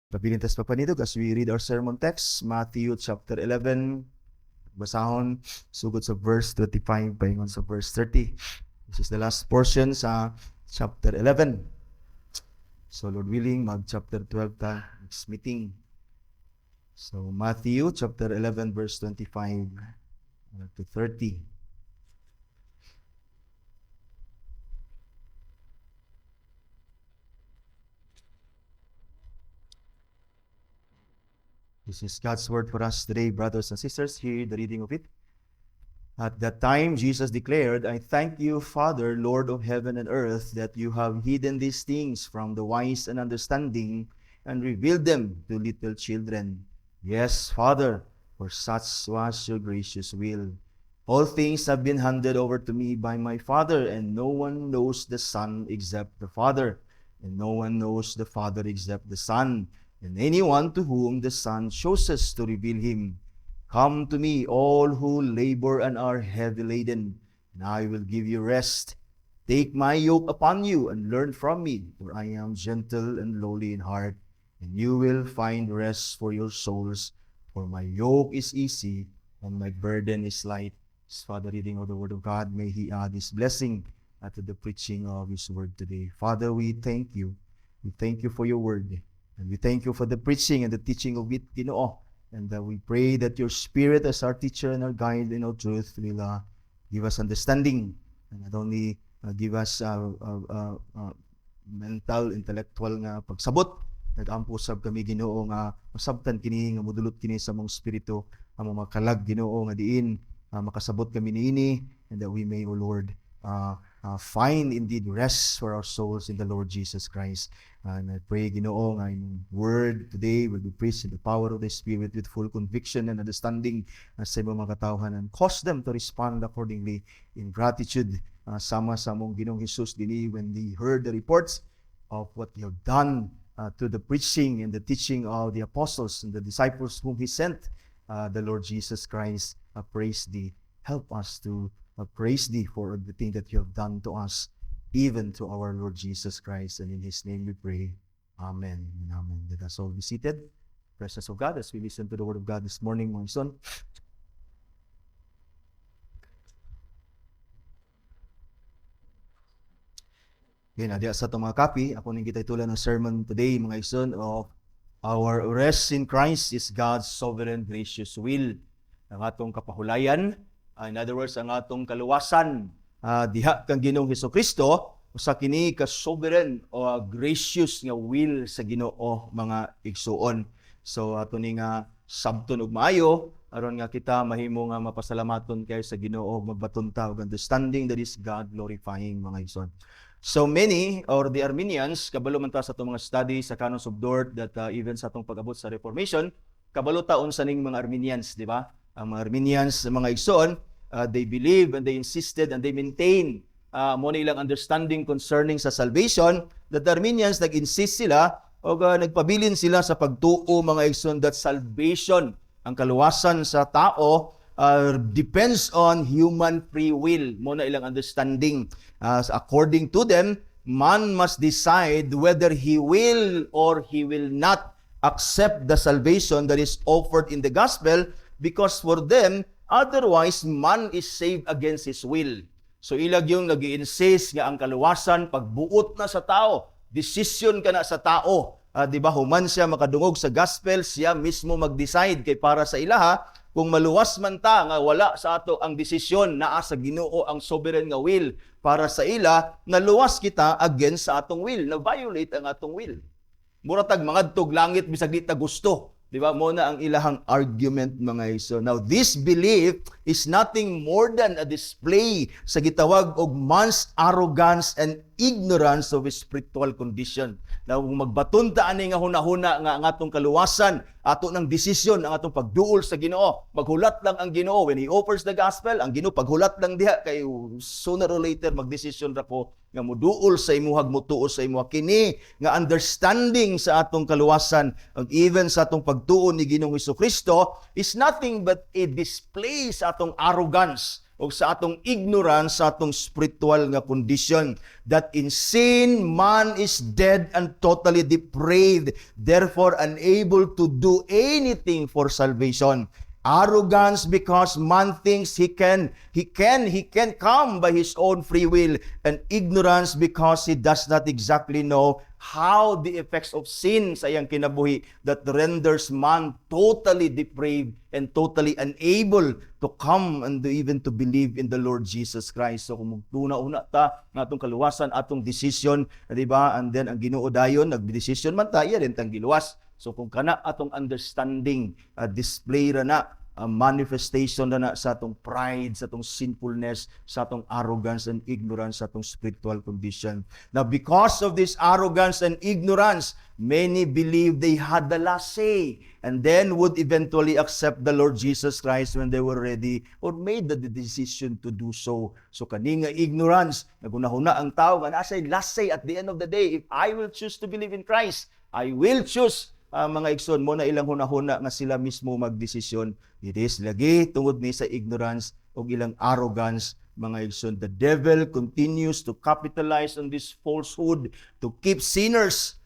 Papilintas pa panidog as we read our sermon text, Matthew chapter 11, basahon, sugod sa verse 25, paingon sa verse 30. This is the last portion sa chapter 11. So Lord willing, mag-chapter 12 ta next meeting. So Matthew chapter 11, verse 25 to 30. This is God's word for us today, brothers and sisters. Hear the reading of it. At that time, Jesus declared, I thank you, Father, Lord of heaven and earth, that you have hidden these things from the wise and understanding and revealed them to little children. Yes, Father, for such was your gracious will. All things have been handed over to me by my Father, and no one knows the Son except the Father, and no one knows the Father except the Son, and anyone to whom the Son chooses to reveal him. Come to me, all who labor and are heavy laden, and I will give you rest. Take my yoke upon you and learn from me, for I am gentle and lowly in heart, and you will find rest for your souls. For my yoke is easy and my burden is light. Father, reading of the Word of God, may He add His blessing to the preaching of His Word today. Father, we thank you. We thank you for your Word. And we thank you for the preaching and the teaching of it, Ginoo. And we pray that your Spirit as our teacher and our guide in all truth will give us understanding. And not only give us mental, intellectual nga pagsabot. Nag-ampusab kami, Ginoo, nga masabtan kini, nga mudulot kini sa mong Espiritu, ang mga kalag, Ginoo, nga diin, makasabot kami niini, and that we may, O Lord, find indeed rest for our souls in the Lord Jesus Christ. And I pray, Ginoo, nga yung word today will be preached in the power of the Spirit with full conviction and understanding sa imong mga katawhan, and cause them to respond accordingly in gratitude sama sa mong Ginoong Jesus dinhi when they heard the reports of what you have done to the preaching and the teaching of the apostles and the disciples whom He sent, the Lord Jesus Christ. Praise Thee. Help us to praise Thee for the thing that you have done to us, even to our Lord Jesus Christ. And in His name we pray. Amen and amen. Let us all be seated. Presence of God as we listen to the Word of God this morning, mga son. Yan, adiya sa itong mga copy, ako nang kita itulan ng sermon today, mga ison, of our rest in Christ is God's sovereign gracious will. Ang atong kapahulayan, in other words, ang atong kaluwasan, diha kang Ginoong Hesukristo, usa kini ka sovereign o gracious nga will sa Ginoo, mga igsuon. So ato ni nga sabton ug maayo aron nga kita mahimo nga mapasalamaton kay sa Ginoo, magbaton ta og understanding that is God glorifying, mga igsoon. So many, or the Arminians, kabalo man ta sa itong mga studies sa Canons of Dort, that even sa itong pag-abot sa Reformation, kabalo taon sa ning mga Arminians, di ba? Ang mga Arminians, mga igsoon, they believe and they insisted and they maintain mo na ilang understanding concerning sa salvation, that the Arminians, nag-insist sila o nagpabilin sila sa pagtuo, mga igsoon, that salvation, ang kaluwasan sa tao, depends on human free will. Mo na ilang understanding. According to them, man must decide whether he will or he will not accept the salvation that is offered in the gospel, because for them, otherwise, man is saved against his will. So ilag yung nag-i-insist nga ang kaluwasan, pagbuot na sa tao, decision ka na sa tao. Di ba, human siya makadungog sa gospel, siya mismo mag-decide kay para sa ilaha, kung maluwas man ta nga wala sa ato ang desisyon, naa sa Ginoo ang sovereign nga will para sa ila, naluwas kita against sa atong will, na violate ang atong will. Muratag mangadtog langit bisag di ta gusto. Di ba? Mo na ang ilahang argument, mga iso. Now, this belief is nothing more than a display sa gitawag og man's arrogance and ignorance of his spiritual condition. Now, kung magbaton ta ani nga hunahuna nga ang atong kaluwasan, ato ng desisyon, ang atong pagduol sa Ginoo, maghulat lang ang Ginoo when He offers the gospel, ang Ginoo paghulat lang diha kay sooner or later magdesisyon ra ko nga moduol sa imuhag, motuo sa imuha. Kini nga understanding sa atong kaluwasan, ang even sa atong pagtuo ni Ginoong Hesukristo, is nothing but a display sa atong arrogance o sa atong ignorance sa atong spiritual nga condition. That in sin, man is dead and totally depraved, therefore unable to do anything for salvation. Arrogance because man thinks he can come by his own free will, and ignorance because he does not exactly know how the effects of sin sa iyang kinabuhi that renders man totally depraved and totally unable to come and even to believe in the Lord Jesus Christ. So kung una ta nga atong kaluwasan, atong decision, di ba? And then ang Ginoo dayon nagdesisyon man ta, iya rin tang giluwas. So kung kana atong understanding, display ra na, manifestation na sa atong pride, sa atong sinfulness, sa atong arrogance and ignorance, sa atong spiritual condition. Now, because of this arrogance and ignorance, many believed they had the last say and then would eventually accept the Lord Jesus Christ when they were ready or made the decision to do so. So, kaninga ignorance, nagunahuna ang tao, nga nasa'y last say at the end of the day. If I will choose to believe in Christ, I will choose mga igsoon mo na ilang hunahuna nga sila mismo magdesisyon. It is lagi tungod ni sa ignorance o ilang arrogance, mga igsoon. The devil continues to capitalize on this falsehood to keep sinners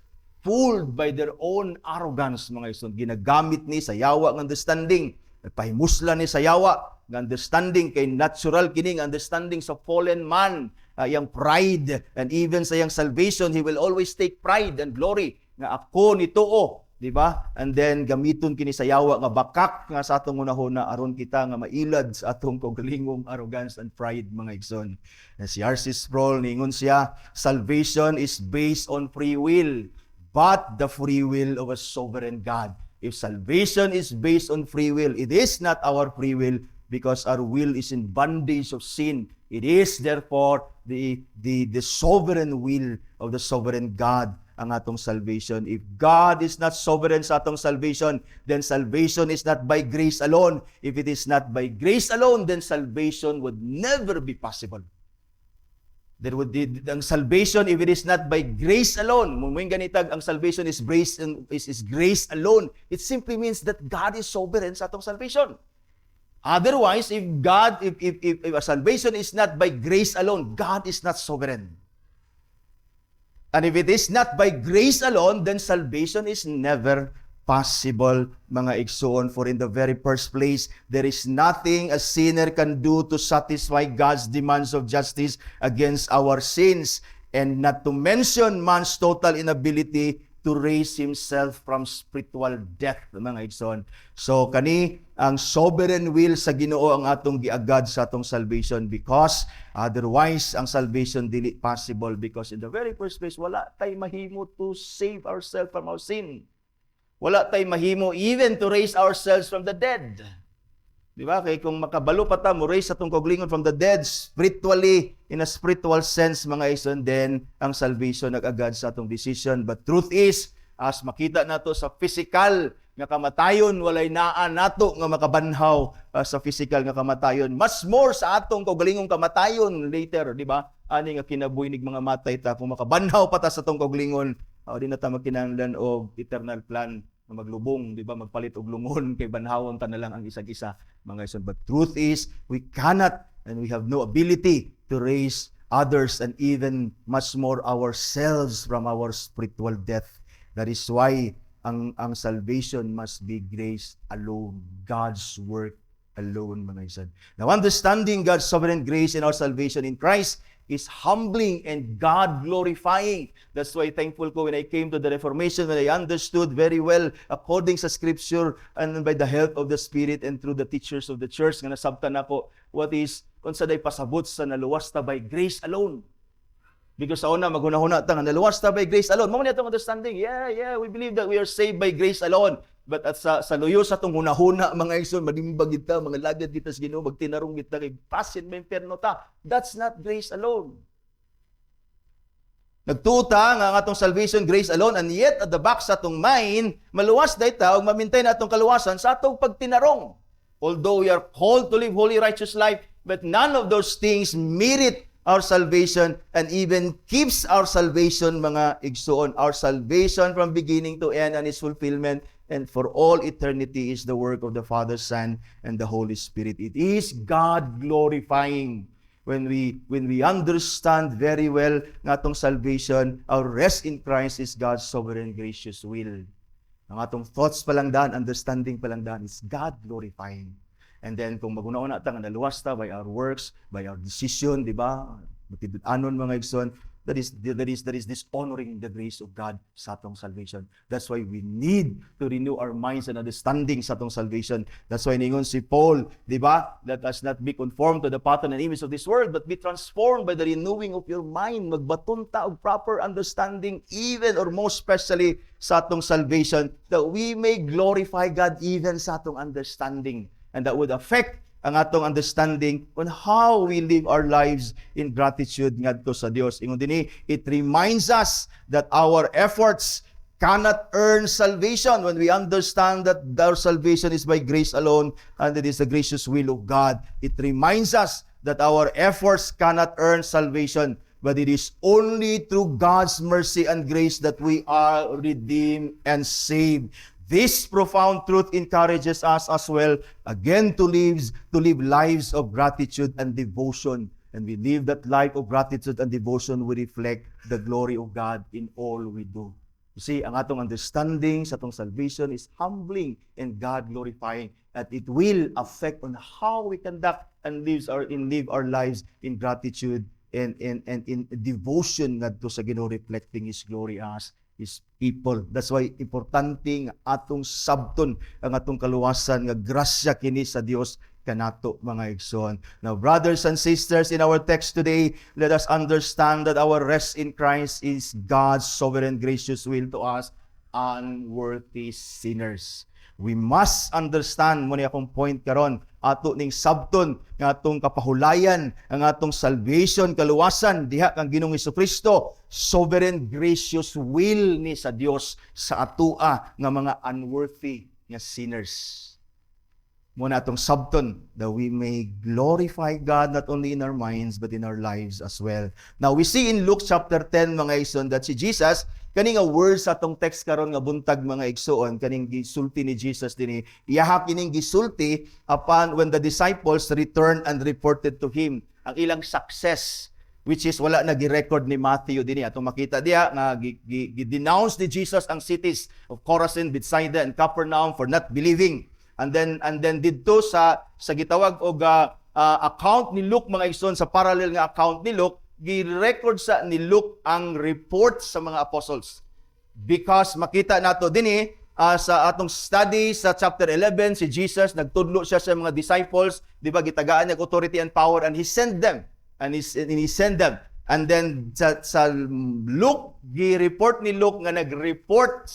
fooled by their own arrogance, mga igsoon. Ginagamit ni sa yawa ng understanding, pahimusla ni sa yawa ng understanding kay natural kining understanding sa fallen man, yang pride, and even sa yang salvation, he will always take pride and glory nga ako nitoo. Di ba? And then gamiton kini sa yawa nga bakak nga sa atong hunahuna aron kita nga mailad sa atong kaugalingong arrogance and pride, mga igsoon. Si R.C. Sproul ningon siya, salvation is based on free will, but the free will of a sovereign God. If salvation is based on free will, it is not our free will because our will is in bondage of sin. It is therefore the sovereign will of the sovereign God ang atong salvation. If God is not sovereign sa atong salvation, then salvation is not by grace alone. If it is not by grace alone, then salvation would never be possible. There would be ang salvation if it is not by grace alone. Mumuing ganitag ang salvation is grace alone. It simply means that God is sovereign sa atong salvation. Otherwise, if a salvation is not by grace alone, God is not sovereign. And if it is not by grace alone, then salvation is never possible, mga igsoon. For in the very first place, there is nothing a sinner can do to satisfy God's demands of justice against our sins, and not to mention man's total inability to raise himself from spiritual death, mga igsoon. So kani ang sovereign will sa Ginoo ang atong giagad sa atong salvation, because otherwise ang salvation dili possible, because in the very first place wala tay mahimo to save ourselves from our sin. Wala tay mahimo even to raise ourselves from the dead. Di ba? Kay kung makabalo pa ta mo raise atong kaugalingon from the dead spiritually, in a spiritual sense, mga igsoon, then ang salvation nag-agad sa atong decision. But truth is, as makita nato sa physical nga kamatayon, walay naa nato nga makabanhaw sa physical nga kamatayon. Mas more sa atong kaugalingong kamatayon later, di ba? Ani nga kinabuhi nig mga matay ta, kung makabanhaw pa ta sa atong kaugalingon, di na ta magkinahanglan og eternal plan na maglubong, di ba? Magpalit og lungon kay banhawon ta na lang ang isag-isa, mga igsoon. But truth is, we cannot and we have no ability to raise others and even much more ourselves from our spiritual death. That is why ang salvation must be grace alone, God's work alone, mga igsoon. Now, understanding God's sovereign grace in our salvation in Christ is humbling and God-glorifying. That's why thankful ko when I came to the Reformation, when I understood very well, according sa Scripture, and by the help of the Spirit and through the teachers of the church, nga nasabtan ako, what is, kung sa day pasabot sa naluwas ta by grace alone. Because sa una, maghuna-huna ta nga naluwas ta by grace alone. Mao niya itong understanding. Yeah, we believe that we are saved by grace alone. But at sa luyo sa itong hunahuna, mga igsoon, madimbag kita, mga lagad kita sa Ginoo, magtinarong kita, kay pasin may imperno ta. That's not grace alone. Nagtuta nga ang atong salvation grace alone, and yet at the back sa atong mind, maluwas dahi ta, o mamintay na atong kaluwasan sa atong pagtinarong. Although we are called to live holy, righteous life, but none of those things merit our salvation and even keeps our salvation, mga igsoon. Our salvation from beginning to end and its fulfillment and for all eternity is the work of the Father, Son, and the Holy Spirit. It is God glorifying. When we understand very well nga atong salvation, our rest in Christ is God's sovereign gracious will. Ang atong thoughts pa lang daan, understanding pa lang daan, is God glorifying. And then kung maguna-una ta nga naluwas ta by our works, by our decision, di ba? Anon mga igsoon, that is dishonoring the grace of God sa atong salvation. That's why we need to renew our minds and understanding sa atong salvation. That's why ningon si Paul, di ba? Let us not be conformed to the pattern and image of this world, but be transformed by the renewing of your mind. Magbaton ta og proper understanding, even or most especially sa atong salvation, that we may glorify God even sa atong understanding. And that would affect ang atong understanding on how we live our lives in gratitude ngadto sa Dios. Ingon dinhi, it reminds us that our efforts cannot earn salvation when we understand that our salvation is by grace alone and it is the gracious will of God. It reminds us that our efforts cannot earn salvation, but it is only through God's mercy and grace that we are redeemed and saved. This profound truth encourages us as well, again, to live lives of gratitude and devotion. And we live that life of gratitude and devotion, we reflect the glory of God in all we do. You see, ang atong understanding sa atong salvation is humbling and God-glorifying. That it will affect on how we conduct and live our lives in gratitude and in devotion ngadto sa Ginoo, reflecting His glory as His people. That's why importante nga atong sabton ang atong kaluwasan nga grasya kini sa Dios kanato mga igsoon. Now, brothers and sisters, in our text today, let us understand that our rest in Christ is God's sovereign gracious will to us, unworthy sinners. We must understand mo ni akong point karon, ato ning sabton nga atong kapahulayan, ang atong salvation, kaluwasan diha kang Ginoong Hesukristo, sovereign gracious will ni sa Dios sa atoa nga mga unworthy nga sinners. Muna atong sabton, that we may glorify God not only in our minds but in our lives as well. Now we see in Luke chapter 10 mga igsoon that si Jesus, kaning nga words sa atong text karon nga buntag mga igsoon, kaning gisulti ni Jesus dinhi, iyaha kining gisulti upon when the disciples returned and reported to him ang ilang success, which is wala na gi-record ni Matthew dinhi. Atong makita diha nga gi-denounce ni Jesus ang cities of Chorazin, Bethsaida, and Capernaum for not believing. And then didto sa gitawag og account ni Luke mga igsoon, sa parallel nga account ni Luke, gi-record sa ni Luke ang report sa mga apostles. Because makita nato dinhi sa atong study sa chapter 11, si Jesus nagtudlo siya sa mga disciples, di ba, gitagaan niya authority and power, and he sent them. And he sent them. And then sa Luke, gi-report ni Luke nga nag-report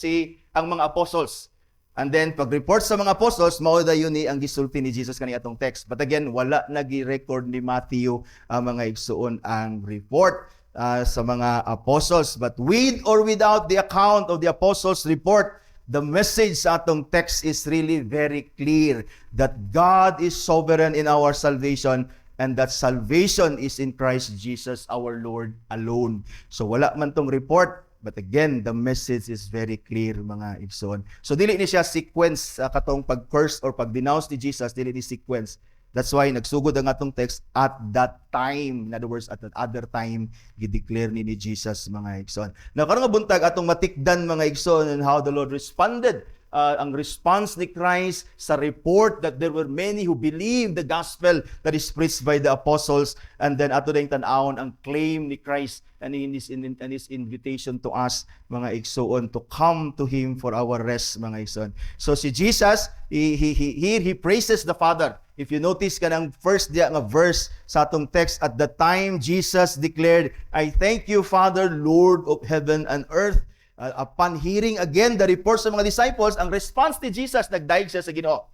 ang mga apostles. And then, pag-report sa mga apostles, mao dayon ni ang gisulti ni Jesus kani atong text. But again, wala nagi-record ni Matthew ang mga igsuon ang report sa mga apostles. But with or without the account of the apostles' report, the message sa atong text is really very clear that God is sovereign in our salvation and that salvation is in Christ Jesus our Lord alone. So wala man tong report. But again, the message is very clear mga igsoon. So dili ni siya sequence katong pag-curse or pag-denounce ni Jesus, dili ni sequence. That's why nagsugod ang atong text at that time. In other words, at that other time, gi-declare ni Jesus mga igsoon. Now karon nga buntag atong matikdan mga igsoon and how the Lord responded. Ang response ni Christ sa report that there were many who believed the gospel that is preached by the apostles, and then ato ding tan-awon ang claim ni Christ and his invitation to us mga igsoon to come to Him for our rest mga igsoon. So si Jesus, he praises the Father. If you notice kanang first dia nga verse sa atong text, at the time Jesus declared, I thank you, Father, Lord of heaven and earth. Upon hearing again the report sa mga disciples, ang response ni Jesus, nagdaig siya sa Ginoo.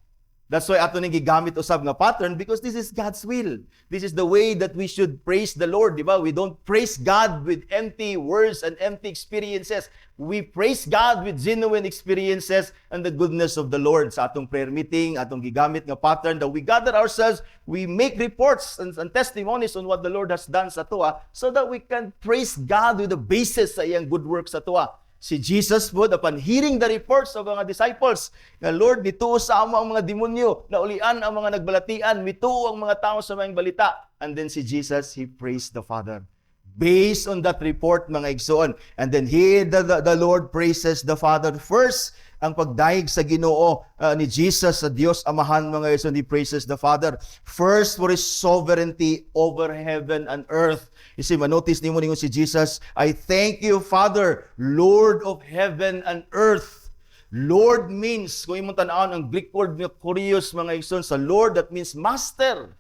That's why ato ning gigamit usab nga pattern, because this is God's will. This is the way that we should praise the Lord, di ba? We don't praise God with empty words and empty experiences. We praise God with genuine experiences and the goodness of the Lord. Sa atong prayer meeting, atong gigamit nga pattern that we gather ourselves, we make reports and testimonies on what the Lord has done sa tuwa so that we can praise God with the basis sa iyang good works sa tuwa. Si Jesus po, upon hearing the reports of mga disciples, nga Lord, dito sa amo ang mga demonyo, naulian ang mga nagbalatian, mituo ang mga tao sa mga balita. And then si Jesus, He praised the Father. Based on that report, mga igsoon. And then here, the Lord praises the Father first. Ang pagdaig sa Ginoo ni Jesus sa Dios Amahan, mga igsoon, He praises the Father first for His sovereignty over heaven and earth. You see, manotice niyo mo si Jesus, I thank you, Father, Lord of heaven and earth. Lord means, kung imong tan-awon ang Greek word nga kurios, mga igsoon, sa Lord, that means master.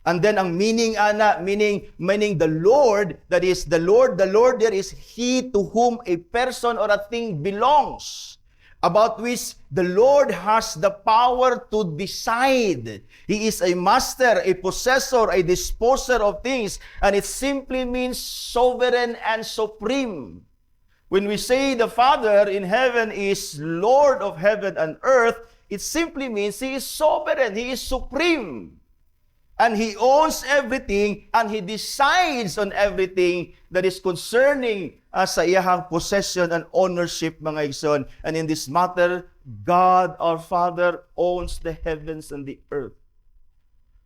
And then ang meaning meaning the Lord, that is the Lord there is He to whom a person or a thing belongs, about which the Lord has the power to decide. He is a master, a possessor, a disposer of things, and it simply means sovereign and supreme. When we say the Father in heaven is Lord of heaven and earth, it simply means He is sovereign, He is supreme. And He owns everything, and He decides on everything that is concerning sa iyahang possession and ownership, mga igsoon. And in this matter, God our Father owns the heavens and the earth.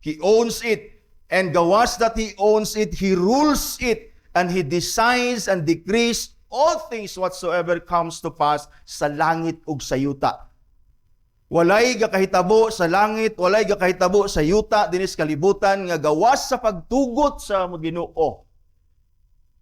He owns it, and gawas that He owns it, He rules it, and He decides and decrees all things whatsoever comes to pass sa langit ug sa yuta. Walay gakahitabo sa langit, walay gakahitabo sa yuta, dinis kalibutan, nga gawas sa pagtugot sa Ginoo.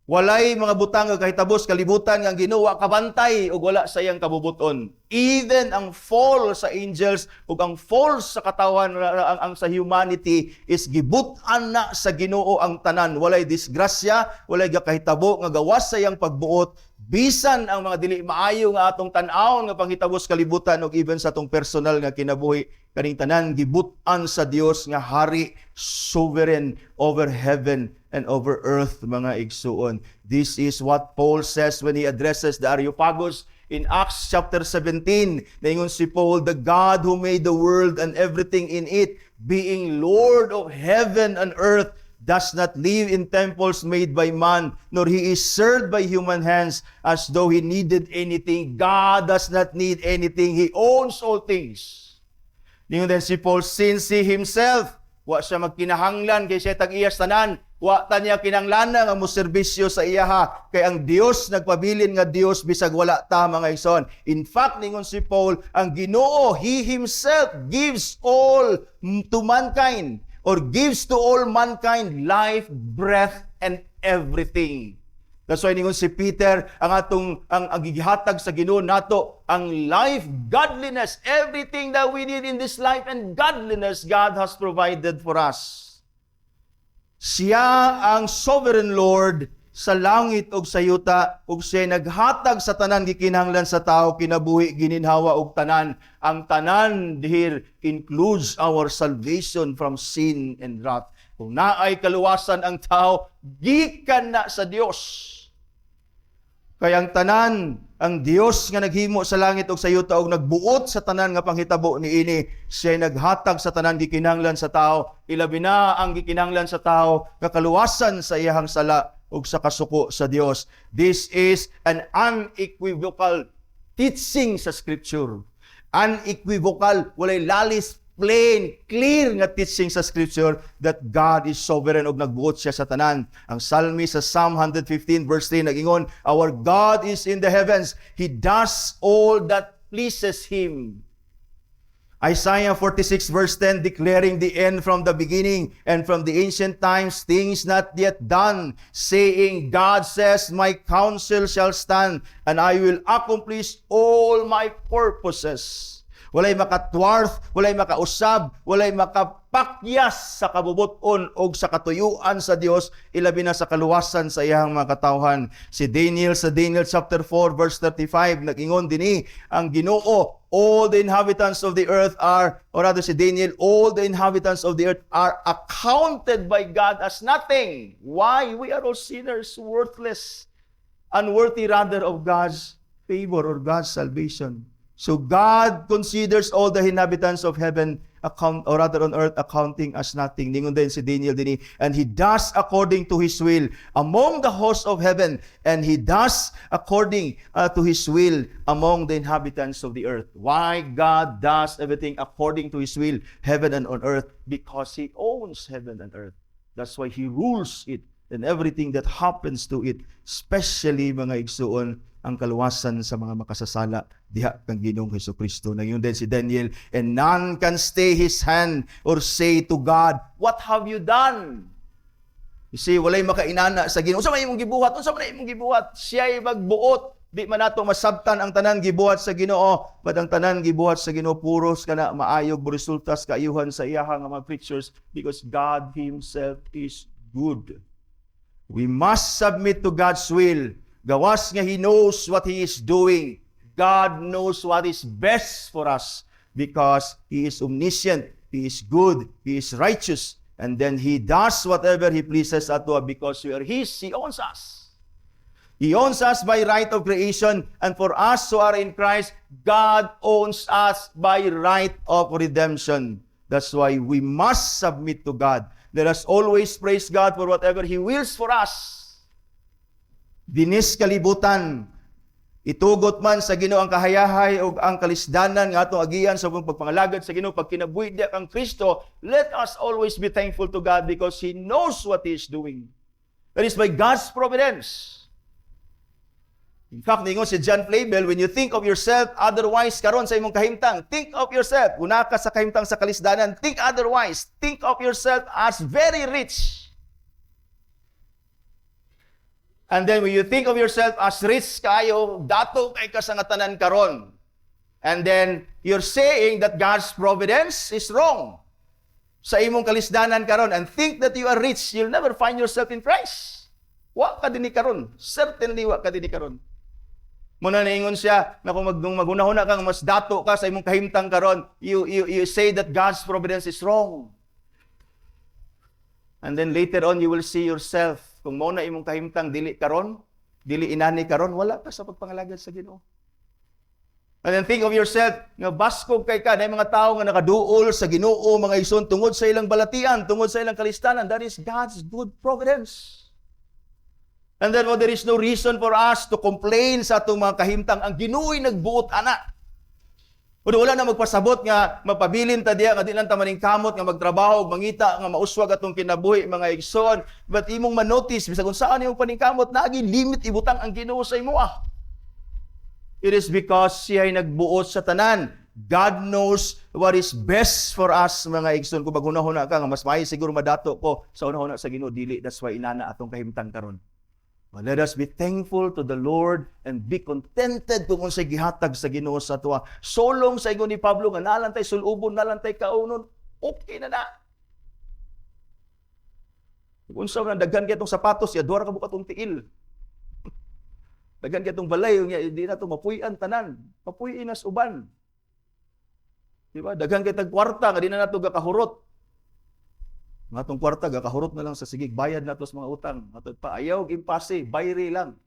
Walay mga butang nga kahitabo sa kalibutan, nga ang Ginoo kabantay, ug wala sa iyang kabubuton. Even ang fall sa angels, ug ang fall sa katawan, ang sa humanity, is gibutan na sa Ginoo ang tanan. Walay disgrasya, walay gakahitabo, nga gawas sa iyang pagbuot, bisan ang mga dili maayo nga atong tan-awon nga panghitabos kalibutan ug even sa atong personal nga kinabuhi, kaning tanan gibut-an sa Dios nga hari, sovereign over heaven and over earth, mga igsuon. This is what Paul says when he addresses the Areopagus in Acts chapter 17. Naingon si Paul, the God who made the world and everything in it, being Lord of heaven and earth, does not live in temples made by man, nor He is served by human hands as though He needed anything. God does not need anything. He owns all things. Ningon din si Paul, since He Himself, wa siya magkinahanglan kay siya tag-iyas tanan, wa ta niya kinahanglan nga moserbisyo sa iyaha, kay ang Dios nagpabilin nga Dios bisag wala ta, mga igsoon. In fact, ningon si Paul, ang Ginoo, He Himself gives all to mankind, or gives to all mankind life, breath, and everything. That's why ningon si Peter, ang gihatag sa Ginoo nato ang life, godliness, everything that we need in this life and godliness, God has provided for us. Siya ang sovereign Lord sa langit ug sa yuta, ug siya naghatag sa tanan gikinahanglan sa tao, kinabuhi, gininhawa ug tanan. Ang tanan here includes our salvation from sin and wrath. Kung naay kaluwasan ang tao, gikan na sa Dios. Kaya ang tanan, ang Dios nga naghimo sa langit ug sa yuta ug nagbuot sa tanan nga panghitabo niini, siya naghatag sa tanan gikinahanglan sa tao, ilabi na ang gikinahanglan sa tao nga kaluwasan sa iyahang sala ug sa kasuko sa Dios. This is an unequivocal teaching sa Scripture. Unequivocal, walay lalis, plain, clear nga teaching sa Scripture that God is sovereign ug nagbuot siya sa tanan. Ang psalmist sa Psalm 115 verse 3 nagingon, our God is in the heavens. He does all that pleases Him. Isaiah 46 verse 10 declaring the end from the beginning and from the ancient times, things not yet done, saying, God says, my counsel shall stand and I will accomplish all my purposes. Walay makatwarth, walay makausab, walay makapakyas sa kabubuton o sa katuyuan sa Dios, ilabi na sa kaluwasan sa iyang mga katawhan. Si Daniel sa Daniel chapter 4 verse 35 nag-ingon dinhi ang Ginoo, all the inhabitants of the earth are, or rather si Daniel, all the inhabitants of the earth are accounted by God as nothing. Why? We are all sinners, worthless, unworthy rather of God's favor or God's salvation. So God considers all the inhabitants of heaven on earth, accounting as nothing. Ningon din si Daniel din, and he does according to his will among the hosts of heaven, and he does according to his will among the inhabitants of the earth. Why God does everything according to his will, heaven and on earth? Because he owns heaven and earth. That's why he rules it and everything that happens to it, especially mga igsuon, ang kaluwasan sa mga makasasala diha kang Ginoong Hesukristo. Ngayon din si Daniel, and none can stay his hand or say to God, what have you done? You see, walay makainana sa Ginoo. Unsa man imong gibuhat? Unsa man imong gibuhat? Siya'y magbuot. Di man nato masabtan ang tanan gibuhat sa Ginoo, but ang tanan gibuhat sa Ginoo puros kana maayog resultas kaayuhan sa iyaha nga mga preachers, because God himself is good. We must submit to God's will. Gawas nga He knows what He is doing. God knows what is best for us because He is omniscient, He is good, He is righteous, and then He does whatever He pleases at all because we are His. He owns us. He owns us by right of creation, and for us who are in Christ, God owns us by right of redemption. That's why we must submit to God. Let us always praise God for whatever He wills for us. Dinis kalibutan, itugot man sa Ginoo ang kahayahay o ang kalisdanan nga atong agian sa pagpangalagad sa Ginoo, pag kinabuhi diya kang Kristo, let us always be thankful to God because He knows what He is doing. That is by God's providence. In fact, ningon si John Flavel, when you think of yourself otherwise karon sa imong kahimtang, think of yourself, una ka sa kahimtang sa kalisdanan, think otherwise. Think of yourself as very rich. And then when you think of yourself as rich kayo, dato kay ka sa ngatanan karon. And then you're saying that God's providence is wrong sa imong kalisdanan karon, and think that you are rich, you'll never find yourself in Christ. Wa ka dinhi karon. Certainly wa ka dinhi karon. Muna naingon siya na kung magunahuna kang mas dato ka sa imong kahimtang karon, you say that God's providence is wrong. And then later on you will see yourself, kung mao na imong kahimtang dili karon, dili inani karon, wala ka sa pagpangalagad sa Ginoo. And then think of yourself, nga baskog kay ka na mga tao nga nakaduol sa Ginoo, mga igsoon, tungod sa ilang balatian, tungod sa ilang kalistanan. That is God's good providence. And then there is no reason for us to complain sa atong mga kahimtang. Ang Ginoo'y nagbuot ana. Wala na magpasabot nga mapabilin ta diya nga di lang ta maningkamot nga magtrabaho, mangita nga mauswag atong kinabuhi mga igsoon. But imong manotice bisag kung saan imong paningkamot naagi limit ibutang ang Ginoo sa imo. It is because siya ay nagbuot sa tanan. God knows what is best for us mga igsoon. Kung maghunahuna ka nga mas maayo siguro madato ko sa unahuna sa Ginoo, dili. That's why inana atong kahimtang karon. But let us be thankful to the Lord and be contented kung unsay gihatag sa Ginoo sa tuwa. Solong sa ingon ni Pablo nga nalantay sulubon, nalantay kaunon, okay na na. Kung unsa man daghan kay itong sapatos, ya duha ka buka tong tiil. Daghan kay itong balay, di na to mapuy-an tanan. Mapuy inas uban. Di ba? Daghan kay tag kwarta nga di na nato gakahurot. Nga itong kwarta, gakahurot na lang sa sigig, bayad na ito sa mga utang. Matod pa, ayaw, impase, bayri lang.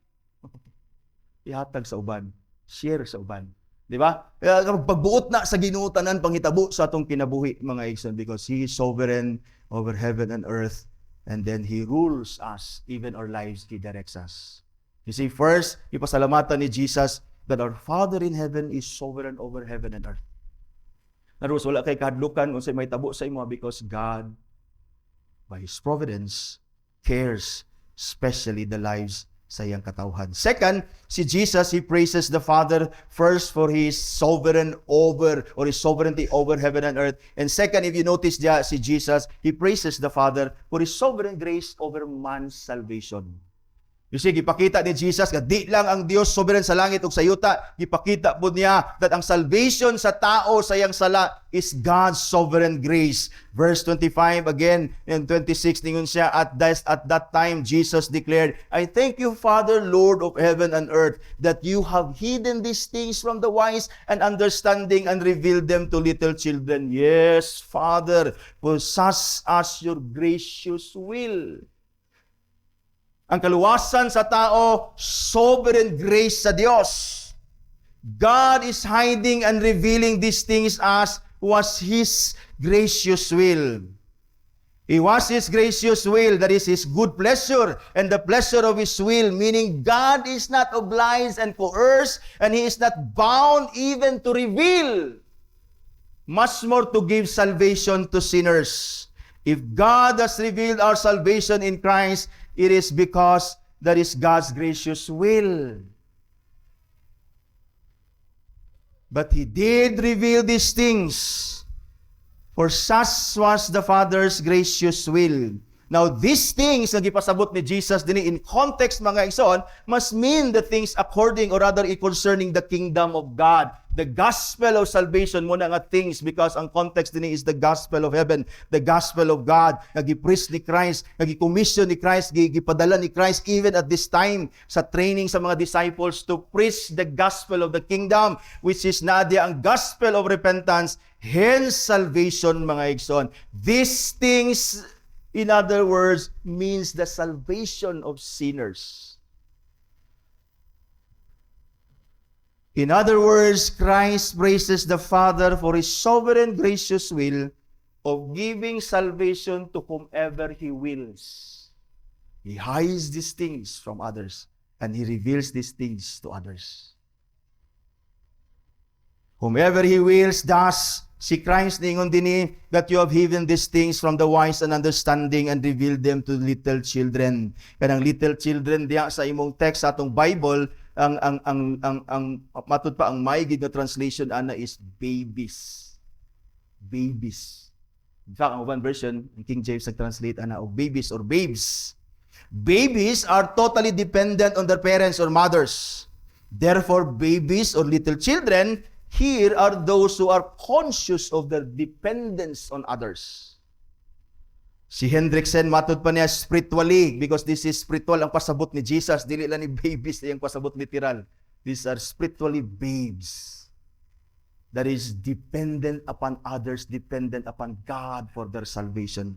Ihatag sa uban, share sa uban. Di ba? Pagbuot na sa Ginoo tanan panghitabo sa atong kinabuhi, mga igsoon, because He is sovereign over heaven and earth, and then He rules us, even our lives, He directs us. You see, first, ipasalamatan ni Jesus that our Father in heaven is sovereign over heaven and earth. Naros, wala kay kahadlukan kung sa'y may tabo sa imo because God, by His providence, cares especially the lives sa iyang katawhan. Second, si Jesus, He praises the Father first for His sovereign over, or His sovereignty over heaven and earth. And second, if you notice diya, si Jesus, He praises the Father for His sovereign grace over man's salvation. You see, gipakita ni Jesus nga di lang ang Dios sovereign sa langit ug sa yuta, gipakita po niya that ang salvation sa tao sa iyang sala is God's sovereign grace. Verse 25 again and 26 ningon siya, at that time Jesus declared, I thank you, Father, Lord of heaven and earth, that you have hidden these things from the wise and understanding and revealed them to little children. Yes, Father, for such as your gracious will. Ang kaluwasan sa tao, sovereign grace sa Diyos. God is hiding and revealing these things as was His gracious will. It was His gracious will, that is His good pleasure, and the pleasure of His will, meaning God is not obliged and coerced, and He is not bound even to reveal, much more to give salvation to sinners. If God has revealed our salvation in Christ, it is because that is God's gracious will. But He did reveal these things, for such was the Father's gracious will. Now, these things na gipasabot ni Jesus din in context, mga igsoon, must mean the things according or rather concerning the kingdom of God. The gospel of salvation mo na nga things, because ang context din is the gospel of heaven, the gospel of God, nag-preach ni Christ, nag-commission ni Christ, gipadala ni Christ even at this time sa training sa mga disciples to preach the gospel of the kingdom, which is nadia ang gospel of repentance, hence salvation, mga igsoon. These things, in other words, means the salvation of sinners. In other words, Christ praises the Father for His sovereign gracious will of giving salvation to whomever He wills. He hides these things from others, and He reveals these things to others. Whomever He wills, thus, si Christ ningon din that you have hidden these things from the wise and understanding and revealed them to little children. Kanang little children diya sa imong text sa atong Bible, ang matud pa ang maigid na translation ana is babies. Babies. In fact, ang one version, King James nag-translate ana og babies or babes. Babies are totally dependent on their parents or mothers. Therefore, babies or little children here are those who are conscious of their dependence on others. Si Hendrickson, matud pa niya spiritually, because this is spiritual ang pasabot ni Jesus, dili lang ni babies yung pasabot literal. These are spiritually babes that is dependent upon others, dependent upon God for their salvation.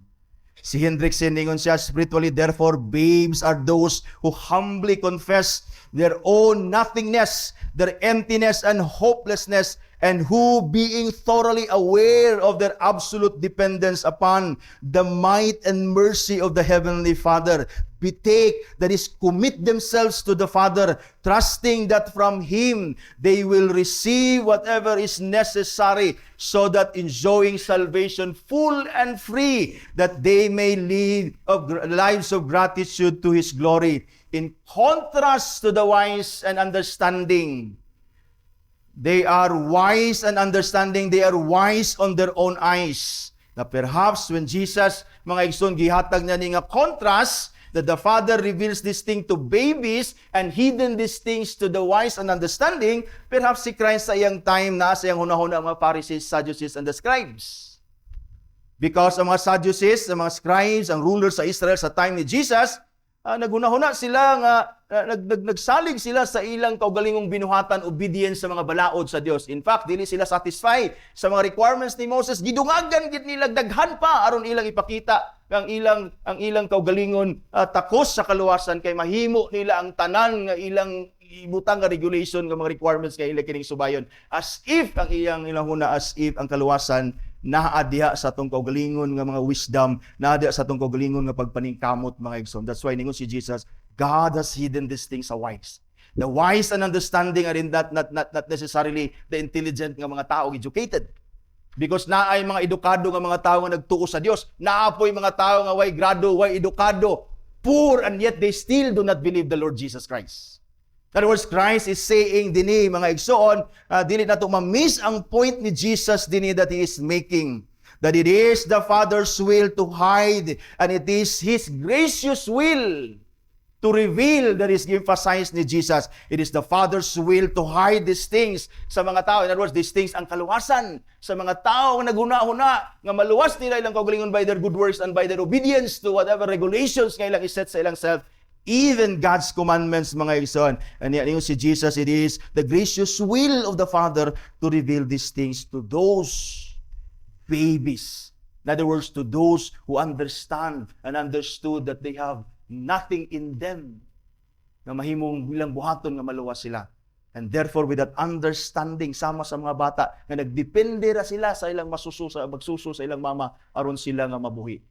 Si Hendrickson, ningon siya spiritually, therefore babes are those who humbly confess their own nothingness, their emptiness and hopelessness, and who, being thoroughly aware of their absolute dependence upon the might and mercy of the Heavenly Father, betake, that is, commit themselves to the Father, trusting that from Him they will receive whatever is necessary, so that enjoying salvation full and free, that they may live lives of gratitude to His glory. In contrast to the wise and understanding, they are wise and understanding, they are wise on their own eyes. Na perhaps when Jesus, mga igsoon, gihatag na ni nga contrast, that the Father reveals this thing to babies and hidden these things to the wise and understanding, perhaps si Christ sa iyang time na sa iyang hunahuna ang mga Pharisees, Sadducees, and the scribes. Because ang mga Sadducees, ang mga scribes, ang rulers sa Israel sa time ni Jesus, naghunahuna sila nga nagsalig sila sa ilang kaugalingong binuhatan, obedience sa mga balaod sa Dios. In fact, dili sila satisfied sa mga requirements ni Moses. Gidungagan gid nila daghan pa aron ilang ipakita ang ilang kaugalingon takos sa kaluwasan, kay mahimo nila ang tanan nga ilang ibutang nga regulation nga mga requirements nga ilang kining subayon, as if ang ilang huna, as if ang kaluwasan naadiha sa atong kaugalingon nga mga wisdom, naadiha sa atong kaugalingon nga pagpaningkamot, mga igsoon. That's why ningon si Jesus, God has hidden these things sa wise. The wise and understanding are in that not necessarily the intelligent nga mga tao, educated. Because naay mga edukado nga mga tao nga nagtuo sa Dios, naapoy mga tao nga way grado, way edukado, poor, and yet they still do not believe the Lord Jesus Christ. In other words, Christ is saying dini, mga igsoon, dili nato ma-miss ang point ni Jesus dini that He is making. That it is the Father's will to hide, and it is His gracious will to reveal, that is emphasized ni Jesus. It is the Father's will to hide these things sa mga tao. In other words, these things ang kaluwasan sa mga tao nga naguna-huna, nga maluwas nila ilang kaugalingon by their good works and by their obedience to whatever regulations nga ilang iset sa ilang self, even God's commandments, mga igsoon. And yet, si Jesus, it is the gracious will of the Father to reveal these things to those babies. In other words, to those who understand and understood that they have nothing in them na mahimong bilang buhaton nga maluwas sila. And therefore, with that understanding, sama sa mga bata, nga nagdepende ra sila sa ilang magsuso sa ilang mama, aron sila nga mabuhi.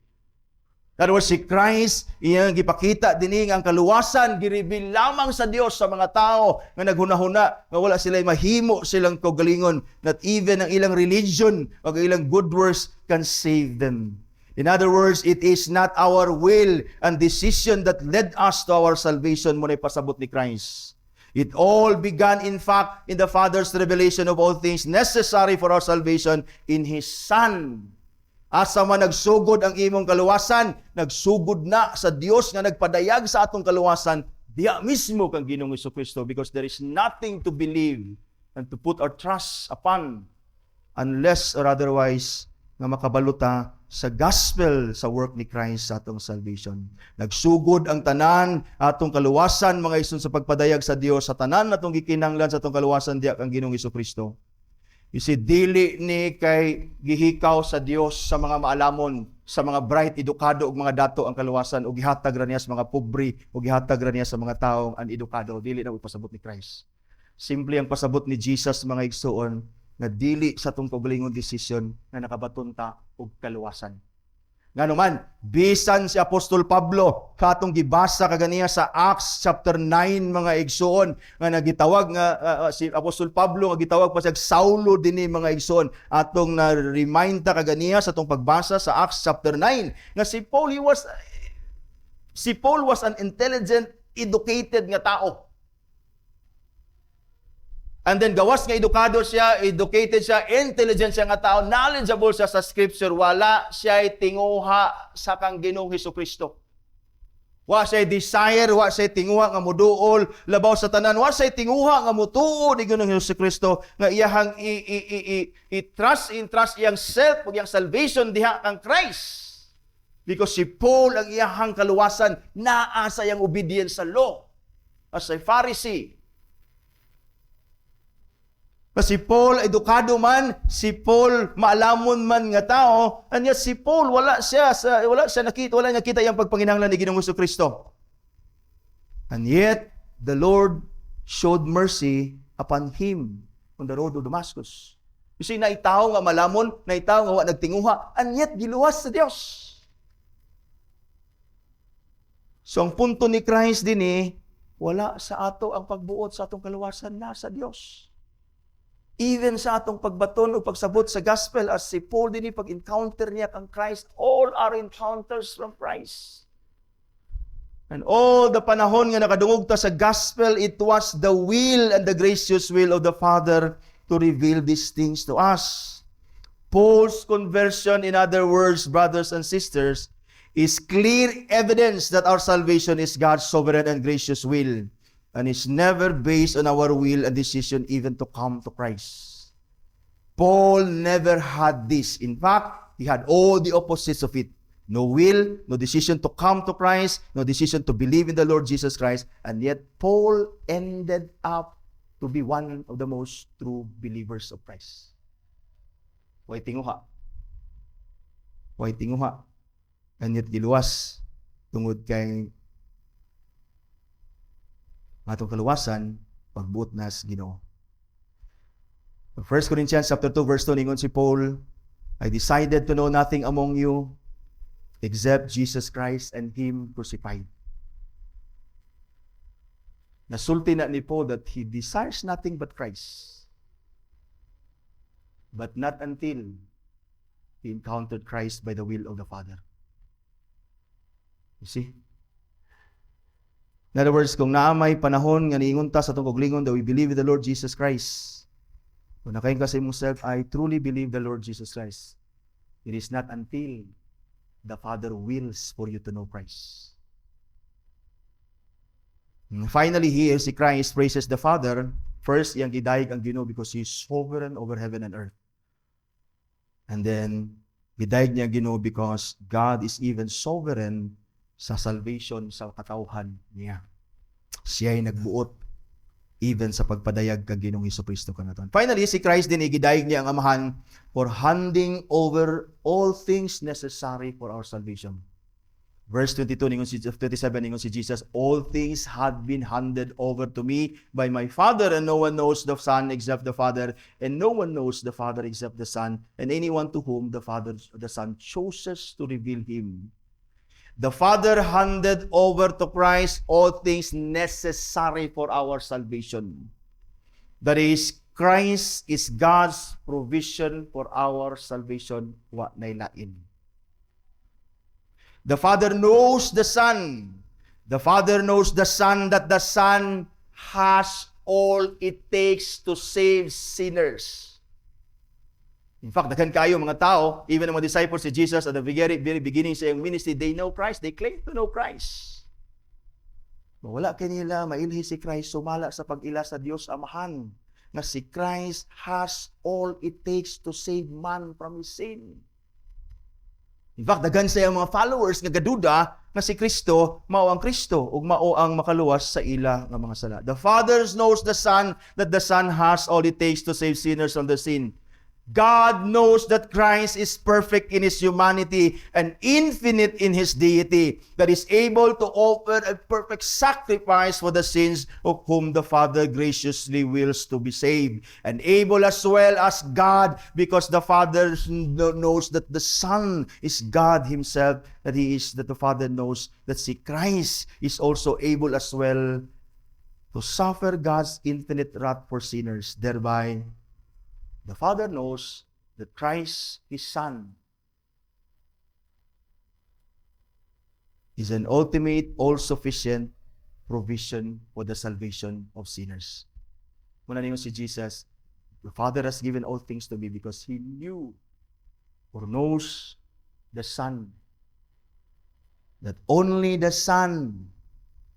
In other words, si Christ, iyang gipakita din ang kaluwasan, gireveal lamang sa Dios sa mga tao nga naghunahuna, nga wala sila mahimo silang kaugalingon, that even ang ilang religion o ilang good works can save them. In other words, it is not our will and decision that led us to our salvation, muna pasabot ni Christ. It all began, in fact, in the Father's revelation of all things necessary for our salvation in His Son. Asa man nagsugod ang imong kaluwasan, nagsugod na sa Dios nga nagpadayag sa atong kaluwasan, diya mismo kang Ginoong Jesucristo, because there is nothing to believe and to put our trust upon unless or otherwise nga makabaluta sa gospel sa work ni Christ sa atong salvation. Nagsugod ang tanan atong kaluwasan, mga ison, sa pagpadayag sa Dios sa tanan atong gikinahanglan sa atong kaluwasan diya kang Ginoong Jesucristo. You see, dili ni kay gihikaw sa Dios sa mga maalamon, sa mga bright, edukado ug mga dato ang kaluwasan, ug gihatag ra niya sa mga pobre, ug gihatag ra niya sa mga taong unedukado. Dili na pasabot ni Christ. Simple ang pasabot ni Jesus, mga igsuon, nga dili sa itong kaugalingon desisyon na nakabaton ta og kaluwasan. Nga naman, bisan si Apostol Pablo, katong gibasa kaganiya sa Acts chapter 9, mga igsuon, nga nagitawag nga si Apostol Pablo, nga gitawag pa siya Saulo dinhi, mga igsuon, atong na-remind ta kaganiya sa itong pagbasa sa Acts chapter 9, nga si Paul was an intelligent, educated nga tao. And then gawas nga edukado siya, educated siya, intelligent siya nga tao, knowledgeable siya sa scripture, wala siya tinguha sa kang Ginoong Jesucristo. Wa siya desire, wa siya tinguha nga moduol labaw sa tanan, wa siya tinguha nga motuo ni Ginoong Jesucristo nga iyahang i-trust iyang self ug iyang salvation diha kang Christ. Because si Paul ang iyahang kaluwasan naa sa iyang obedience sa law as a Pharisee. Si Paul edukado man, si Paul maalamon man nga tao, and yet si Paul wala niya nakita yung pagpanginahanglan ni Ginoong Jesucristo. And yet the Lord showed mercy upon him on the road to Damascus. You see, naitaw nga malamon, naitaw nga wa nagtinguha, and yet giluwas sa Dios. So ang punto ni Christ din wala sa ato ang pagbuot sa atong kaluwasan, na sa Dios. Even sa atong pagbaton o pagsabot sa gospel, as si Paul din pag-encounter niya kang Christ, all are encounters from Christ. And all the panahon nga nakadungog ta sa gospel, it was the will and the gracious will of the Father to reveal these things to us. Paul's conversion, in other words, brothers and sisters, is clear evidence that our salvation is God's sovereign and gracious will, and is never based on our will and decision even to come to Christ. Paul never had this. In fact, he had all the opposites of it. No will, no decision to come to Christ, no decision to believe in the Lord Jesus Christ, and yet Paul ended up to be one of the most true believers of Christ. Way tinguha. And yet giluwas tungod kay atong kaluwasan, pagbuot nas Ginoo. 1 Corinthians chapter 2 verse 2, ningon si Paul, I decided to know nothing among you except Jesus Christ and Him crucified. Nasulti na ni Paul that he desires nothing but Christ. But not until he encountered Christ by the will of the Father. You see? In other words, kung naamay panahon nga niingon ta sa itong kaugalingon that we believe in the Lord Jesus Christ, kung nakain ka sa imong self, I truly believe the Lord Jesus Christ. It is not until the Father wills for you to know Christ. And finally, here si Christ praises the Father. First, iyang gidayeg ang Ginoo because He is sovereign over heaven and earth. And then, gidayeg niya ang Ginoo because God is even sovereign sa salvation sa katawhan niya. Siya ay nagbuot even sa pagpadayag kang Ginoong Jesucristo kanaton. Finally, si Christ din igidayeg niya ang Amahan for handing over all things necessary for our salvation. Verse 22, 27, ningon si Jesus, all things had been handed over to me by my Father, and no one knows the Son except the Father, and no one knows the Father except the Son, and anyone to whom the Son chooses to reveal him. The Father handed over to Christ all things necessary for our salvation. That is, Christ is God's provision for our salvation, wa nay lain. The Father knows the Son. The Father knows the Son, that the Son has all it takes to save sinners. In fact, daghan kayo mga tao, even ang mga disciples si Jesus at the very beginning sa iyang ministry, they know Christ, they claim to know Christ. Wala kanila mailhi si Christ, sumala sa pag-ila sa Dios Amahan, na si Christ has all it takes to save man from his sin. In fact, daghan sa iyang mga followers nga gaduda na si Kristo mao ang Kristo ug mao ang makaluwas sa ila nga mga sala. The Father knows the Son, that the Son has all it takes to save sinners from the sin. God knows that Christ is perfect in His humanity and infinite in His deity, that is able to offer a perfect sacrifice for the sins of whom the Father graciously wills to be saved, and able as well as God, because the Father knows that the Son is God Himself, that the Father knows that si Christ is also able as well to suffer God's infinite wrath for sinners, thereby the Father knows that Christ, His Son, is an ultimate, all-sufficient provision for the salvation of sinners. Muna ninyo si Jesus, the Father has given all things to me because He knew or knows the Son, that only the Son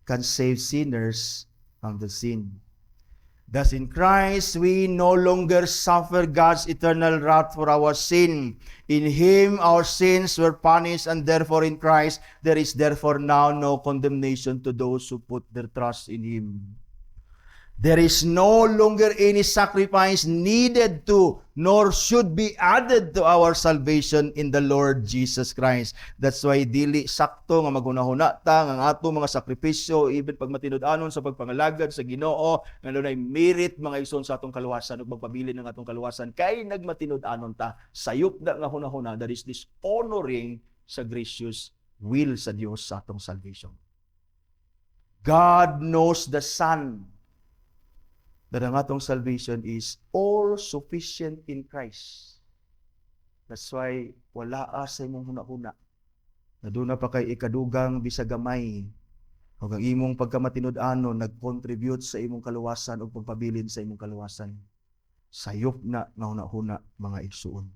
can save sinners from the sin. Thus in Christ, we no longer suffer God's eternal wrath for our sin. In Him, our sins were punished, and therefore in Christ, there is therefore now no condemnation to those who put their trust in Him. There is no longer any sacrifice needed to, nor should be added to our salvation in the Lord Jesus Christ. That's why dili sakto nga magunahuna ta ang ato mga sakripisyo, even pag matinud-anon sa pagpangalagad sa Ginoo, nga dunay merit mga igsoon sa atong kaluwasan ug magpabilin ng atong kaluwasan kay nagmatinud-anon ta sayop na nga hunahuna, that is dishonoring sa gracious will sa Dios sa atong salvation. God knows the Son, that ang atong salvation is all sufficient in Christ. That's why wala sa imong huna-huna. Naduna pa kay ikadugang bisagamay. O ang imong pagkamatinud-ano nag-contribute sa imong kaluwasan o pagpabilin sa imong kaluwasan. Sayop na nga huna-huna mga igsuon.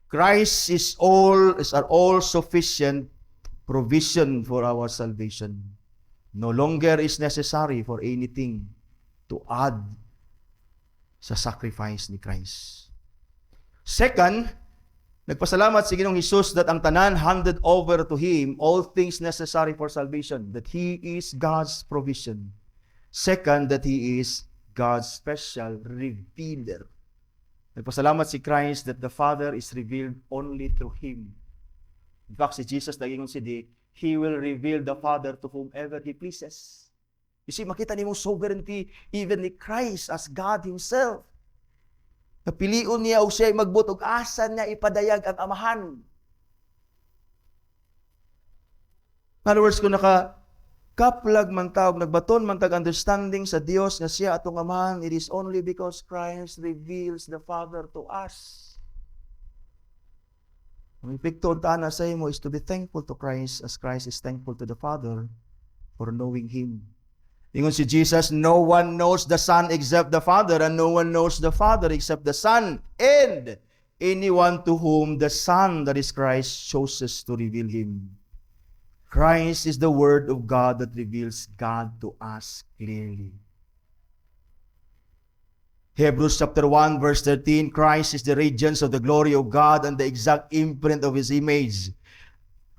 Christ is our all sufficient provision for our salvation. No longer is necessary for anything to add sa sacrifice ni Christ. Second, nagpasalamat si Ginoong Hesus that ang tanan handed over to Him all things necessary for salvation, that He is God's provision. Second, that He is God's special revealer. Nagpasalamat si Christ that the Father is revealed only through Him. In fact, si Jesus naging sidi, He will reveal the Father to whomever He pleases. You see, makita nimo sovereignty even ni Christ as God Himself. Napilion niya o siya magbutog asan niya ipadayag ang Amahan. In other words, kung nakakaplag man tawag, nagbaton man tag understanding sa Dios nga siya atong Amahan, it is only because Christ reveals the Father to us. Ang epekto na sa imo is to be thankful to Christ as Christ is thankful to the Father for knowing Him. Ingon si Jesus, no one knows the Son except the Father, and no one knows the Father except the Son, and anyone to whom the Son, that is Christ, chooses to reveal Him. Christ is the Word of God that reveals God to us clearly. Hebrews chapter 1 verse 13, Christ is the radiance of the glory of God and the exact imprint of His image.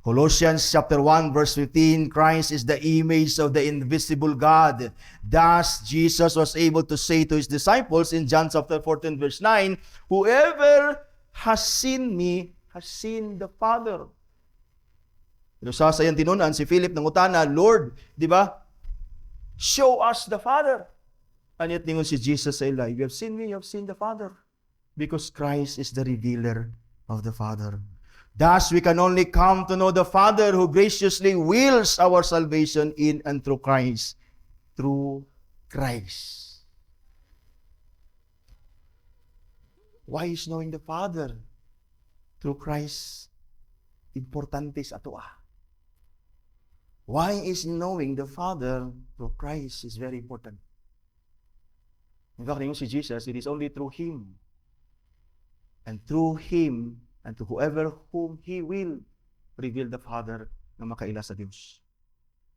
Colossians chapter 1 verse 15, Christ is the image of the invisible God. Thus, Jesus was able to say to His disciples in John chapter 14 verse 9, whoever has seen me has seen the Father. Sa sayang tinunan, si Philip nangutana, Lord, di ba? Show us the Father. And yet ningon si Jesus sa ila, you have seen me, you have seen the Father. Because Christ is the revealer of the Father. Thus, we can only come to know the Father who graciously wills our salvation in and through Christ. Through Christ. Why is knowing the Father through Christ importante sa ato? Why is knowing the Father through Christ is very important? In fact, si Jesus, it is only through Him. And through Him, and to whoever whom He will reveal the Father na makaila sa Diyos.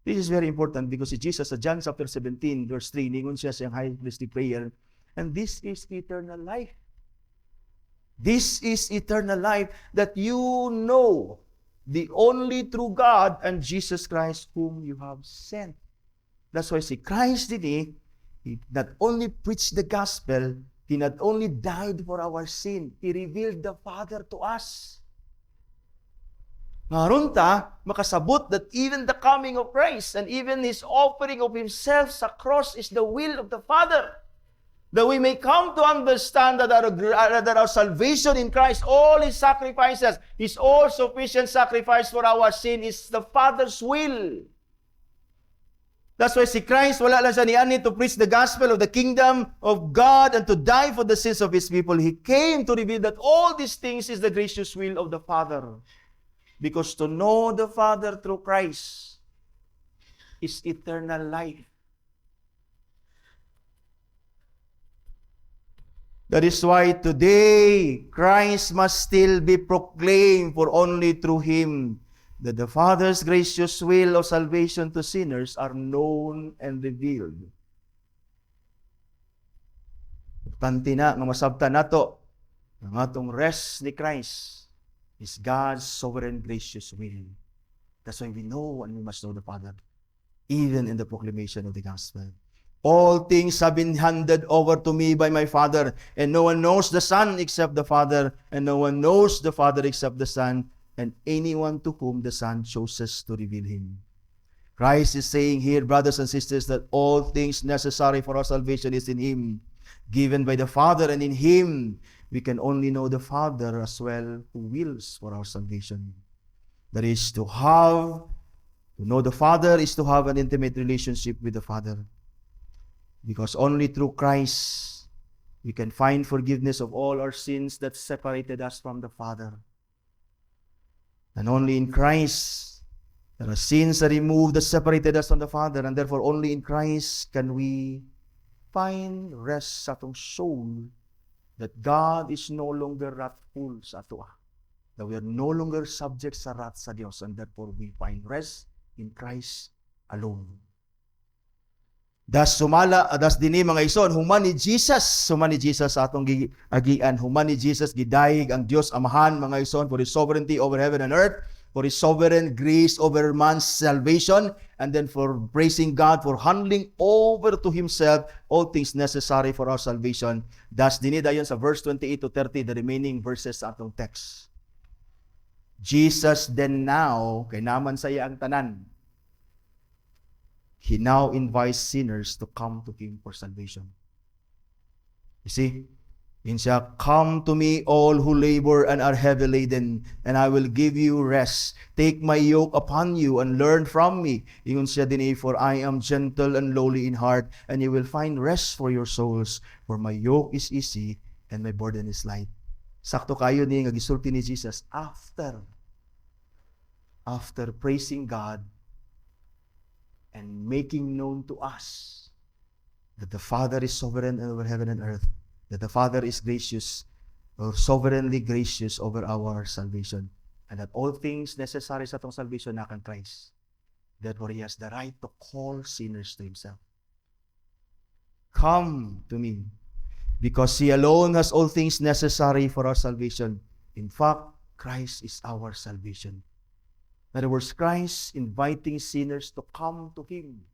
This is very important because si Jesus sa John chapter 17, verse 3, ningon siya sa high priestly prayer, and this is eternal life. This is eternal life, that you know the only true God and Jesus Christ whom you have sent. That's why si Christ He not only preached the gospel, He not only died for our sin, He revealed the Father to us. Ngaron ta, makasabot that even the coming of Christ and even His offering of Himself sa cross is the will of the Father. That we may come to understand that our salvation in Christ, all His sacrifices, His all-sufficient sacrifice for our sin is the Father's will. That's why si Christ, wala lang siya niani to preach the gospel of the kingdom of God and to die for the sins of His people. He came to reveal that all these things is the gracious will of the Father. Because to know the Father through Christ is eternal life. That is why today, Christ must still be proclaimed, for only through Him that the Father's gracious will of salvation to sinners are known and revealed. Importante na nga masabtan nato ang atong rest ni Christ is God's sovereign gracious will. That's why we know and we must know the Father, even in the proclamation of the gospel. All things have been handed over to me by my Father, and no one knows the Son except the Father, and no one knows the Father except the Son, and anyone to whom the Son chooses to reveal Him. Christ is saying here, brothers and sisters, that all things necessary for our salvation is in Him, given by the Father, and in Him we can only know the Father as well, who wills for our salvation. That is, to know the Father is to have an intimate relationship with the Father. Because only through Christ we can find forgiveness of all our sins that separated us from the Father. And only in Christ there are sins that removed that separated us from the Father, and therefore only in Christ can we find rest sa atong soul, that God is no longer wrathful sa ato. That we are no longer subject sa wrath sa Diyos, and therefore we find rest in Christ alone. Das dini mga ison, human ni Jesus atong agian, human ni Jesus gidayeg ang Dios Amahan mga ison for His sovereignty over heaven and earth, for His sovereign grace over man's salvation, and then for praising God for handing over to Himself all things necessary for our salvation. Das dini dayon sa verse 28 to 30, the remaining verses sa atong text. Jesus then now, kay naman saya ang tanan, He now invites sinners to come to Him for salvation. You see, in siya, come to me all who labor and are heavy laden, and I will give you rest. Take my yoke upon you and learn from me. Ingon siya din, for I am gentle and lowly in heart, and you will find rest for your souls. For my yoke is easy and my burden is light. Sakto kayo ni nga gisulti ni Jesus after praising God and making known to us that the Father is sovereign over heaven and earth, that the Father is gracious, or sovereignly gracious over our salvation, and that all things necessary sa atong salvation na kang Christ. Therefore, He has the right to call sinners to Himself. Come to me, because He alone has all things necessary for our salvation. In fact, Christ is our salvation. In other words, Christ inviting sinners to come to Him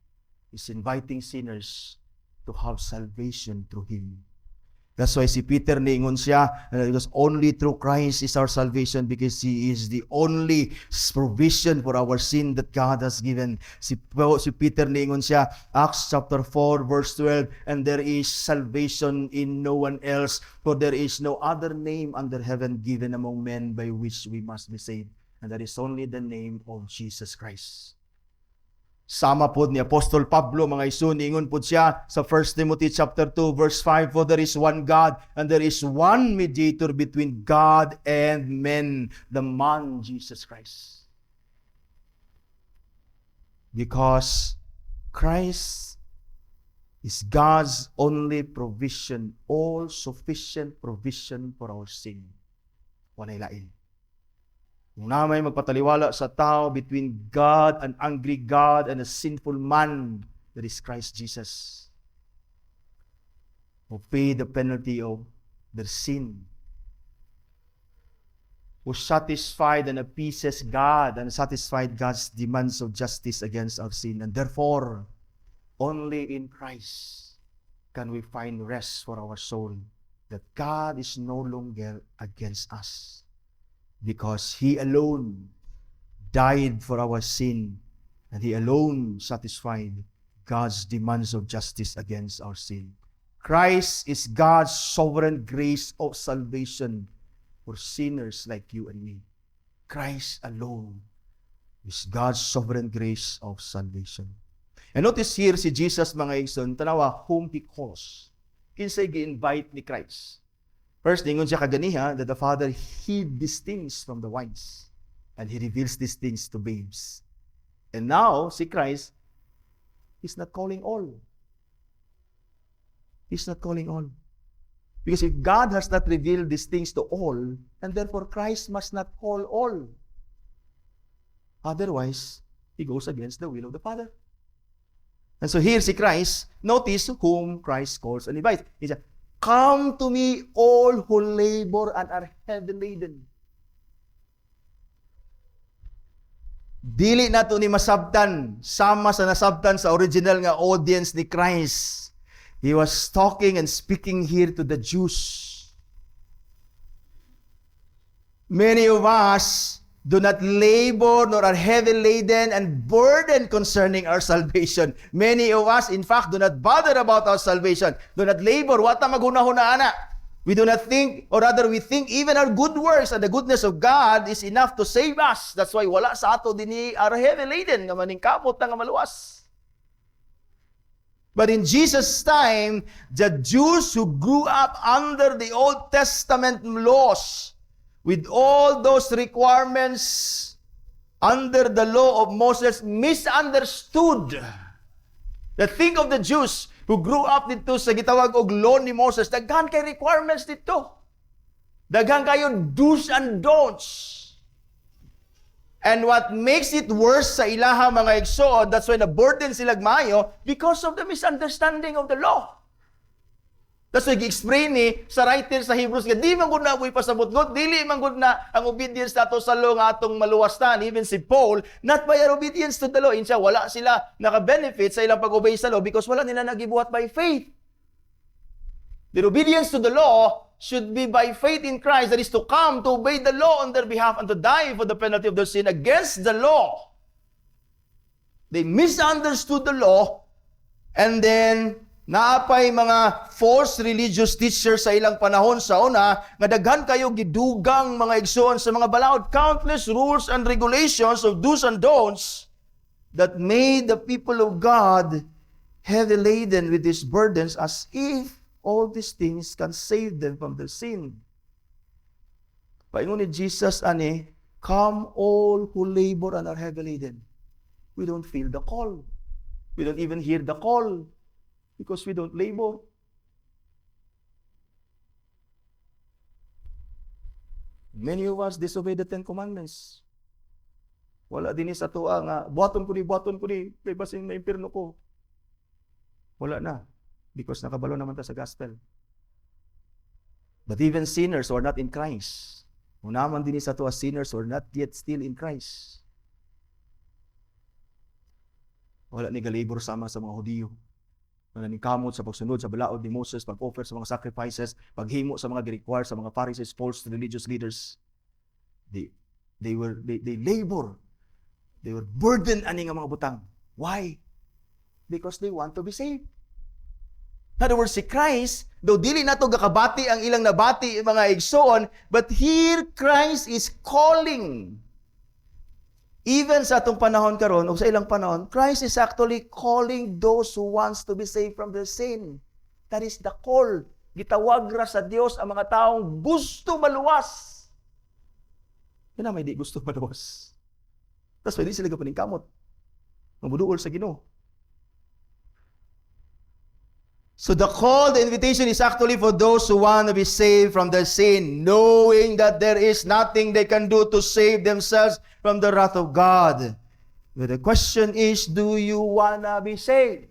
is inviting sinners to have salvation through Him. That's why si Peter niingon siya, because only through Christ is our salvation, because He is the only provision for our sin that God has given. Si Peter niingon siya, Acts chapter 4 verse 12, and there is salvation in no one else, for there is no other name under heaven given among men by which we must be saved. And that is only the name of Jesus Christ. Sama po ni Apostol Pablo, mga isun, ingon po siya sa 1 Timothy chapter 2 verse 5, for there is one God and there is one mediator between God and men, the man Jesus Christ. Because Christ is God's only provision, all sufficient provision for our sin. Walay lain. Kung na may magpataliwala sa tao between God, an angry God, and a sinful man, that is Christ Jesus, who paid the penalty of their sin, who satisfied and appeases God and satisfied God's demands of justice against our sin. And therefore, only in Christ can we find rest for our soul, that God is no longer against us. Because He alone died for our sin, and He alone satisfied God's demands of justice against our sin. Christ is God's sovereign grace of salvation for sinners like you and me. Christ alone is God's sovereign grace of salvation. And notice here si Jesus, mga igsoon, tanawa, whom He calls. Kinsay gi-invite ni Christ. First, ningon siya kaganiha that the Father hid these things from the wise, and He reveals these things to babes. And now, si Christ, He's not calling all. He's not calling all. Because if God has not revealed these things to all, and therefore Christ must not call all. Otherwise, He goes against the will of the Father. And so here si Christ, notice whom Christ calls and invites. He said, come to me, all who labor and are heavy laden. Dili na to ni masabtan, sama sa nasabtan sa original nga audience ni Christ. He was talking and speaking here to the Jews. Many of us do not labor nor are heavy laden and burdened concerning our salvation. Many of us, in fact, do not bother about our salvation. Do not labor. Wata maghunahuna ana. We do not think, or rather we think even our good works and the goodness of God is enough to save us. That's why wala sa ato dinhi are heavy laden, nga maningkamot na nga maluwas. But in Jesus' time, the Jews who grew up under the Old Testament laws, with all those requirements under the law of Moses, misunderstood. The think of the Jews who grew up dito sa gitawag og law ni Moses, daghan kay requirements dito. Daghan kayo do's and don'ts. And what makes it worse sa ilaha mga igsoon, that's why na-burden sila maayo, because of the misunderstanding of the law. That's why gi-explain ni sa writer sa Hebrews nga di man gud na ako'y pasabot God, dili man gud na ang obedience nato sa law nga atong maluwastan. Even si Paul, not by our obedience to the law. Insya, wala sila naka-benefit sa ilang pag-obey sa law because wala nila nagibuhat by faith. The obedience to the law should be by faith in Christ, that is to come to obey the law on their behalf and to die for the penalty of their sin against the law. They misunderstood the law, and then naapay mga false religious teachers sa ilang panahon sa una, nga daghan kayo gidugang mga igsoon sa mga balaod, countless rules and regulations of do's and don'ts that made the people of God heavy laden with these burdens, as if all these things can save them from their sin. Paingon ni Jesus ani, come all who labor and are heavy laden. We don't feel the call. We don't even hear the call. Because we don't labor. Many of us disobey the Ten Commandments. Wala din sa tuwa nga, buhaton ko ni, kay basin na impirno ko. Wala na. Because nakabalo naman ta sa gospel. But even sinners who are not in Christ, unaman din sa tuwa sinners who are not yet still in Christ. Wala ni galibor sama sa mga Hudiyo. Naningkamot sa pagsunod sa balaod ni Moses, pag-offer sa mga sacrifices, paghimo sa mga gi-require sa mga Pharisees, false religious leaders. They labor. They were burdened ani nga mga butang. Why? Because they want to be saved. In other words, si Christ, though dili nato gakabati ang ilang nabati mga igsoon, but here Christ is calling. Even sa atong panahon karon o sa ilang panahon, Christ is actually calling those who wants to be saved from their sin. That is the call. Gitawag ra sa Dios ang mga taong gusto maluwas. Yan na may di gusto maluwas. Tapos pwede sila gapaningkamot. Mabuduol sa Ginoo. So the call, the invitation is actually for those who want to be saved from their sin, knowing that there is nothing they can do to save themselves from the wrath of God. But the question is, do you want to be saved?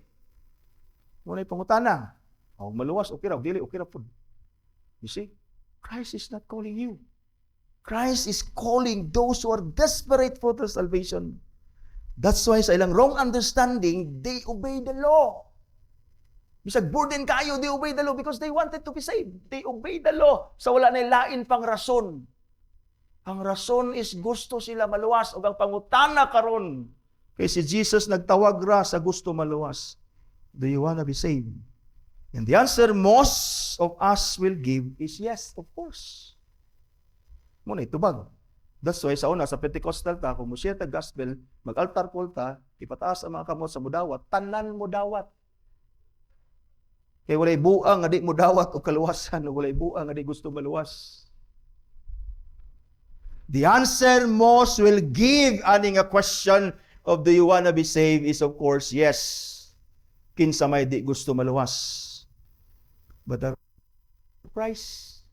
Muna yung pangutana. O maluwas, okay raw, dili, okay raw po. You see, Christ is not calling you. Christ is calling those who are desperate for their salvation. That's why sa ilang wrong understanding, they obey the law. Bisag burden kayo, they obey the law because they wanted to be saved. They obey the law. Sa wala na lain pang rason. Ang rason is gusto sila maluwas o ang pangutana karon. Kaya si Jesus nagtawag ra sa gusto maluwas. Do you want to be saved? And the answer most of us will give is yes, of course. Muna itubag. That's why sa una, sa Pentecostal ta, kung musya ta gospel, mag-altar call ta, ipataas ang mga kamot sa mudawat, tanan mudawat. Kaya walay buang nga di mo dawat o kaluwasan, o walay buang nga di gusto maluwas. The answer most will give aning a question of do you wanna be saved is of course yes. Kinsa may di gusto maluwas. But the price.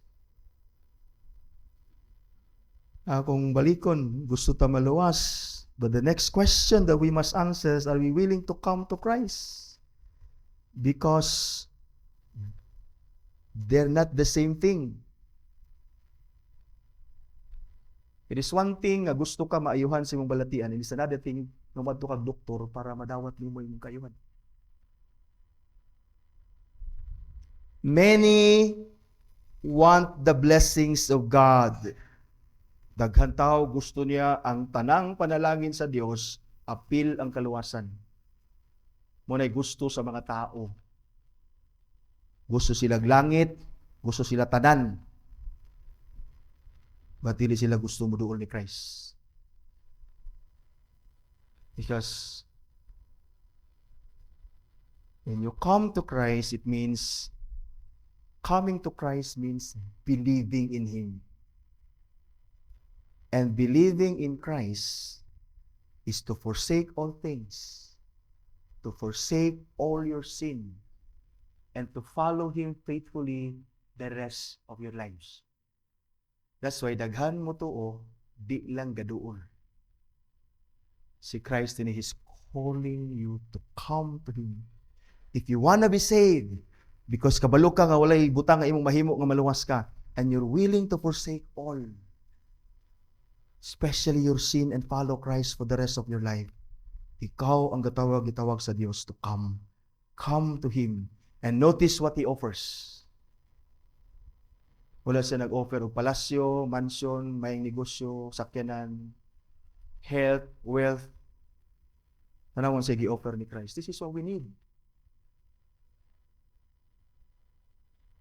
Kung balikon, gusto ta maluwas. But the next question that we must answer is, are we willing to come to Christ? Because they're not the same thing. It is one thing nga gusto ka maayuhan sa imong balatian. It is another thing nga madto kag doktor para madawat nimo imong kaayuhan. Many want the blessings of God. Daghan tawo gusto niya ang tanang panalangin sa Dios, apil ang kaluwasan. Munay gusto sa mga tao. Gusto silang langit, gusto sila tanan. But dili sila gusto muduol ni Christ. Because when you come to Christ, it means coming to Christ means believing in Him. And believing in Christ is to forsake all things, to forsake all your sin, and to follow Him faithfully the rest of your lives. That's why daghan mo tuo, di lang gaduol. Si Christ din is calling you to come to Him. If you wanna be saved, because kabalo ka nga walay butang nga imong mahimo nga maluwas ka, and you're willing to forsake all, especially your sin, and follow Christ for the rest of your life, ikaw ang gitawag sa Dios to come. Come to Him. And notice what He offers. Wala siya nag-offer og palasyo, mansion, mayang negosyo, sakyanan, health, wealth. Tanawon siya gi-offer ni Christ. This is what we need.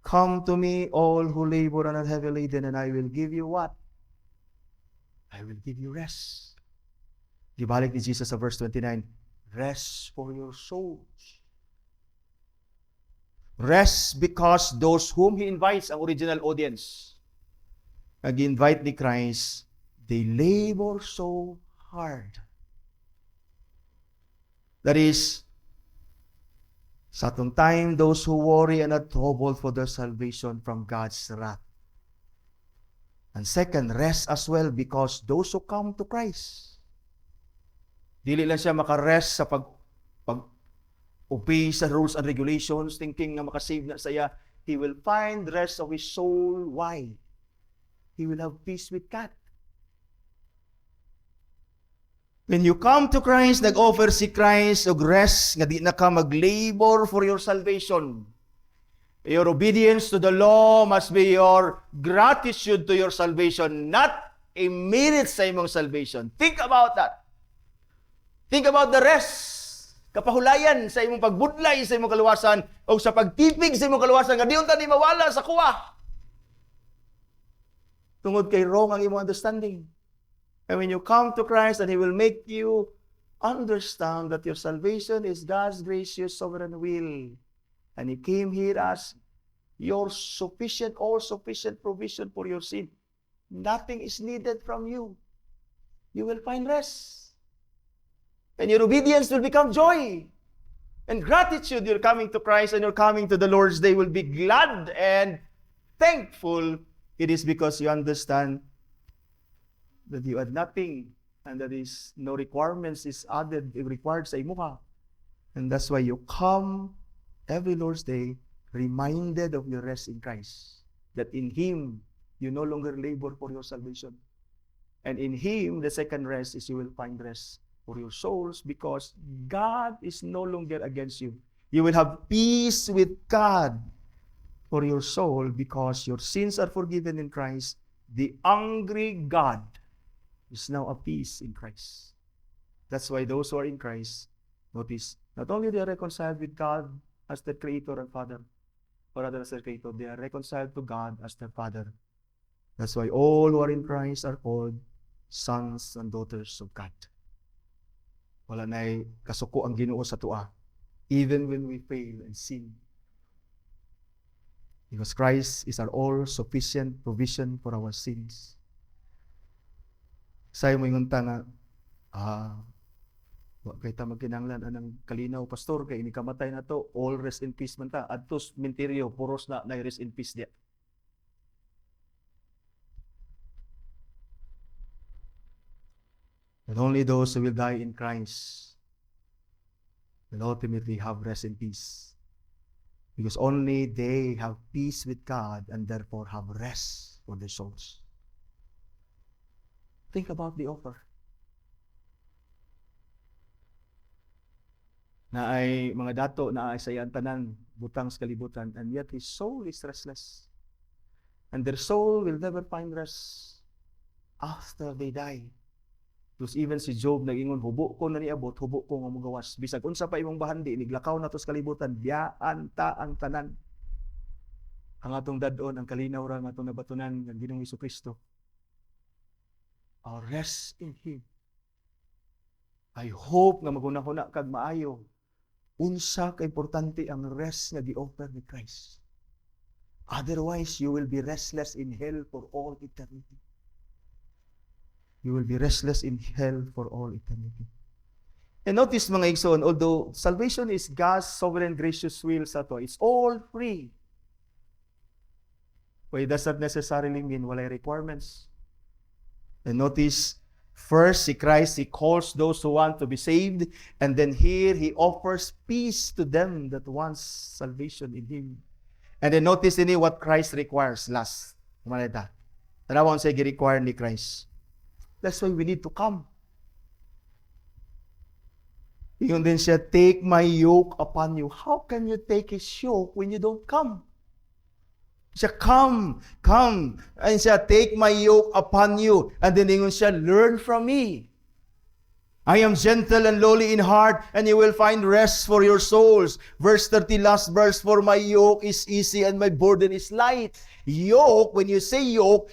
Come to me, all who labor and are heavy laden, and I will give you what? I will give you rest. Gibalik ni Jesus sa verse 29, rest for your souls. Rest because those whom He invites, ang original audience, nag-invite ni Christ, they labor so hard. That is, sa atong time, those who worry and are troubled for their salvation from God's wrath. And second, rest as well because those who come to Christ, dili lang siya makarest sa pag-obey sa rules and regulations, thinking na makasave na saya. He will find rest of his soul. Why? He will have peace with God. When you come to Christ, nag-offer si Christ og rest nga di na ka mag-labor for your salvation. Your obedience to the law must be your gratitude to your salvation, not a merit sa imong salvation. Think about that. Think about the rest. Kapahulayan sa imong pagbudlay sa imong kaluwasan o sa pagtipig sa imong kaluwasan nga diyon ta ni mawala sa kuwa. Tungod kay wrong ang imong understanding. And when you come to Christ, and He will make you understand that your salvation is God's gracious sovereign will. And He came here as your sufficient, all-sufficient provision for your sin. Nothing is needed from you. You will find rest. And your obedience will become joy. And gratitude, you're coming to Christ and you're coming to the Lord's Day, will be glad and thankful. It is because you understand that you had nothing and that is no requirements is required sa imuha. And that's why you come every Lord's Day reminded of your rest in Christ. That in Him, you no longer labor for your salvation. And in Him, the second rest is you will find rest for your souls because God is no longer against you. You will have peace with God for your soul because your sins are forgiven in Christ. The angry God is now at peace in Christ. That's why those who are in Christ, notice, not only they are reconciled with God as their Creator and Father, or rather as their Creator, they are reconciled to God as their Father. That's why all who are in Christ are called sons and daughters of God. Wala na'y kasuko ang Ginoo sa tua, even when we fail and sin. Because Christ is our all-sufficient provision for our sins. Sayo mo yung nga, kay ta magkinanglan anang kalinaw, pastor, kay inikamatay na to, all rest in peace man ta. Adtos minteryo, puros na rest in peace diya. And only those who will die in Christ will ultimately have rest in peace. Because only they have peace with God and therefore have rest for their souls. Think about the offer. Na ay mga dato na ay sayan tanan, butang sa kalibutan, and yet his soul is restless. And their soul will never find rest after they die. Plus even si Job nag-ingon, hubo ko na niabot, hubo ko nga magawas. Bisag unsa pa imong bahandi, niglakaw na to sa kalibutan, biyaan ta ang tanan. Ang atong dadon, ang kalinaw ra nga atong nabatunan ng Ginoong Hesukristo. Our rest in Him. I hope nga magunahuna kag maayo. Unsa ka importante ang rest nga gi-offer ni Christ. Otherwise, you will be restless in hell for all eternity. You will be restless in hell for all eternity. And notice mga igsoon, although salvation is God's sovereign gracious will sa to, it's all free. But it does not necessarily mean walay requirements. And notice, first, si Christ, He calls those who want to be saved, and then here, He offers peace to them that wants salvation in Him. And then notice ini what Christ requires last. Kumalita. Tanawang sa gi-require ni Christ. That's why we need to come. Yun din siya, take my yoke upon you. How can you take His yoke when you don't come? Siya, come. And siya, take my yoke upon you. And then ingon siya, learn from me. I am gentle and lowly in heart, and you will find rest for your souls. Verse 30, last verse, for my yoke is easy and my burden is light. Yoke, when you say yoke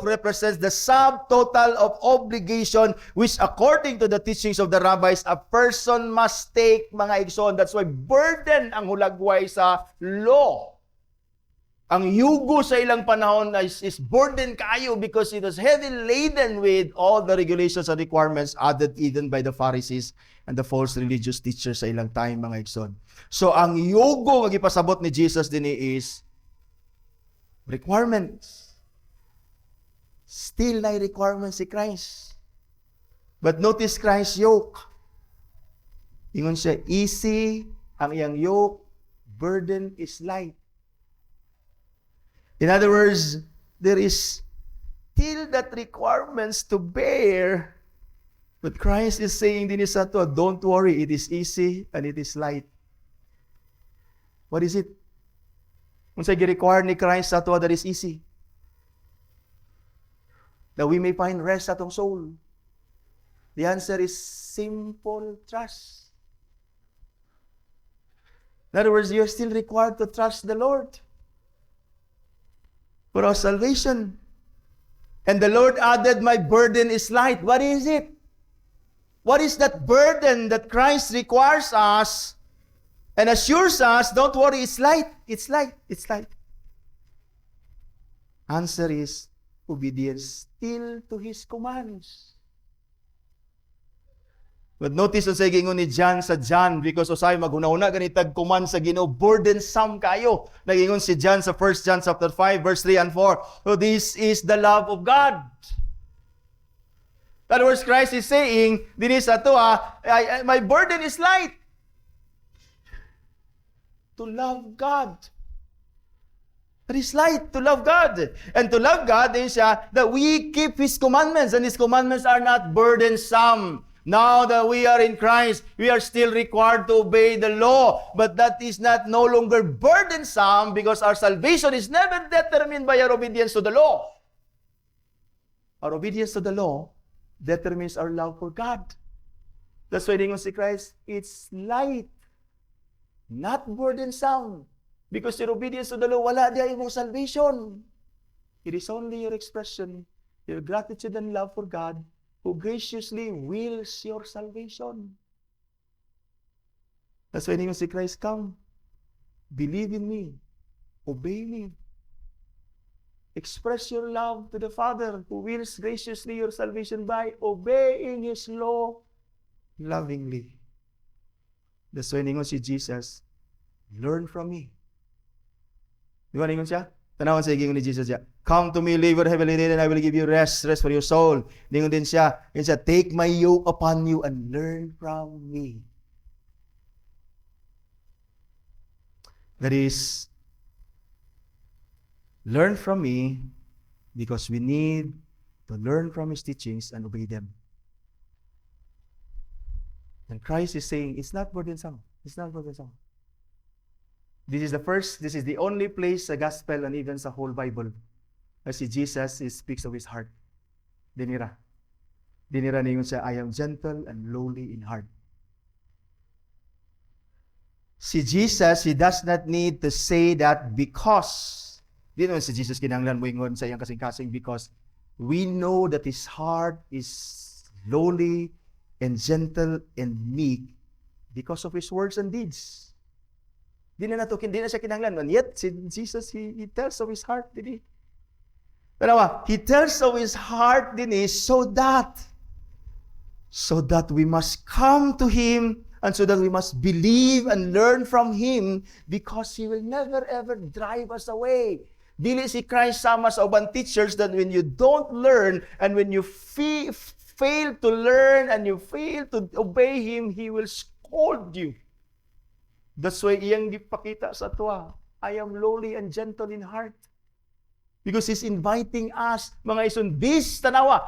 represents the subtotal of obligation which according to the teachings of the rabbis, a person must take, mga igsoon. That's why burden ang hulagway sa law. Ang yugo sa ilang panahon is burden kayo because it was heavily laden with all the regulations and requirements added even by the Pharisees and the false religious teachers sa ilang time, mga igsoon. So, ang yugo nga gipasabot ni Jesus din is requirements. Still na requirements si Christ. But notice Christ's yoke. Ingon siya, easy ang iyang yoke, burden is light. In other words, there is still that requirements to bear But Christ is saying din sa to, don't worry, it is easy and it is light. What is it? Kung sa gi-require ni Christ sa to that is easy. That we may find rest sa atong soul. The answer is simple trust. In other words, you're still required to trust the Lord for our salvation. And the Lord added, my burden is light. What is it? What is that burden that Christ requires us and assures us, don't worry, it's light, it's light, it's light. Answer is obedience still to His commands. But notice ang sagingon ni John sa John, because usay maghuna-una ganitag command sa Ginoo, burdensome kayo. Nagingon si John sa 1 John chapter 5 verse 3 and 4. So this is the love of God. In other words, Christ is saying, dinis ato my burden is light. To love God. It is light to love God. And to love God is that we keep His commandments. And His commandments are not burdensome. Now that we are in Christ, we are still required to obey the law. But that is not no longer burdensome because our salvation is never determined by our obedience to the law. Our obedience to the law determines our love for God. That's why dingon si Christ, it's light, not burdensome. Because your obedience to the law, wala diya imong salvation. It is only your expression, your gratitude and love for God, who graciously wills your salvation. That's why dingon si Christ, come, believe in me, obey me. Express your love to the Father who wills graciously your salvation by obeying His law lovingly. That's why ningon si Jesus, learn from me. Di ba ningon siya? Tanawan sa ingon ni Jesus siya, come to me, labor heavily laden, and I will give you rest for your soul. Ningon din siya, take my yoke upon you and learn from me. That is, learn from me because we need to learn from His teachings and obey them. And Christ is saying, it's not burdensome. It's not burdensome. This is the only place sa gospel and even sa whole Bible as si Jesus speaks of His heart. Dinira ningon siya, I am gentle and lowly in heart. Si Jesus, He does not need to say that because di naman si Jesus kinahanglan mo ingon sa iyang kasing-kasing, because we know that His heart is lowly and gentle and meek because of His words and deeds. Di na siya kinahanglan. And yet, si Jesus, He tells of His heart, did He? Pero He tells of His heart din so that we must come to Him and so that we must believe and learn from Him, because He will never ever drive us away. Dili si Christ sama sa uban teachers that when you don't learn and when you fail to learn and you fail to obey Him, He will scold you. That's why iyang gipakita sa tuwa, I am lowly and gentle in heart. Because He's inviting us, mga ison, this tanawa,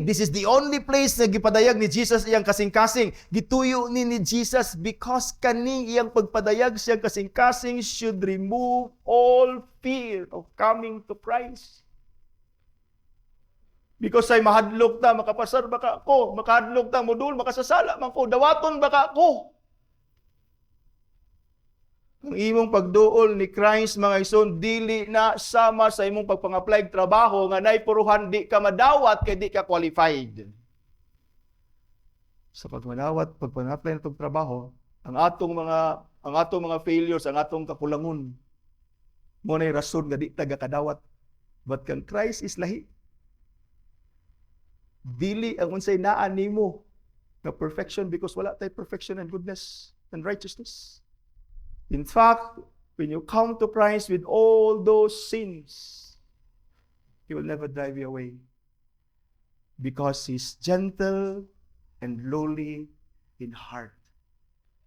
this is the only place na gipadayag ni Jesus iyang kasing-kasing. Gituyo ni Jesus because iyang pagpadayag siyang kasing-kasing should remove all fear of coming to Christ. Because ay mahadlok ta, makapasar baka ako, makahadlok ta, modul, makasasala man ko, dawaton baka ako. Ang imong pagduol ni Christ, mga ison, dili na sama sa imong pagpang-apply trabaho nga nay puruhan di ka madawat kay di ka qualified. Sa pagmadawat, pagpang-apply ng trabaho, ang atong mga failures, ang atong kakulangon, mo nay rason nga di taga kadawat. But kan Christ is lahi. Dili ang unsay naa nimo na perfection, because wala tay perfection and goodness and righteousness. In fact, when you come to Christ with all those sins, He will never drive you away. Because He's gentle and lowly in heart.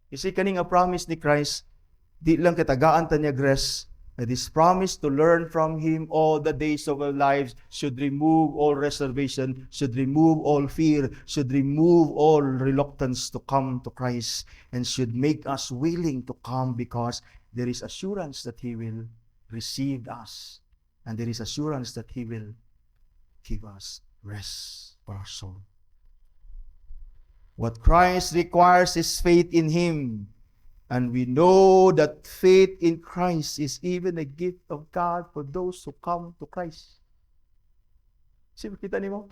You see, kaning a promise ni Christ, di lang katagaan ta niya grace, that His promise to learn from Him all the days of our lives should remove all reservation, should remove all fear, should remove all reluctance to come to Christ, and should make us willing to come because there is assurance that He will receive us, and there is assurance that He will give us rest for our soul. What Christ requires is faith in Him. And we know that faith in Christ is even a gift of God for those who come to Christ. See, kita niyo?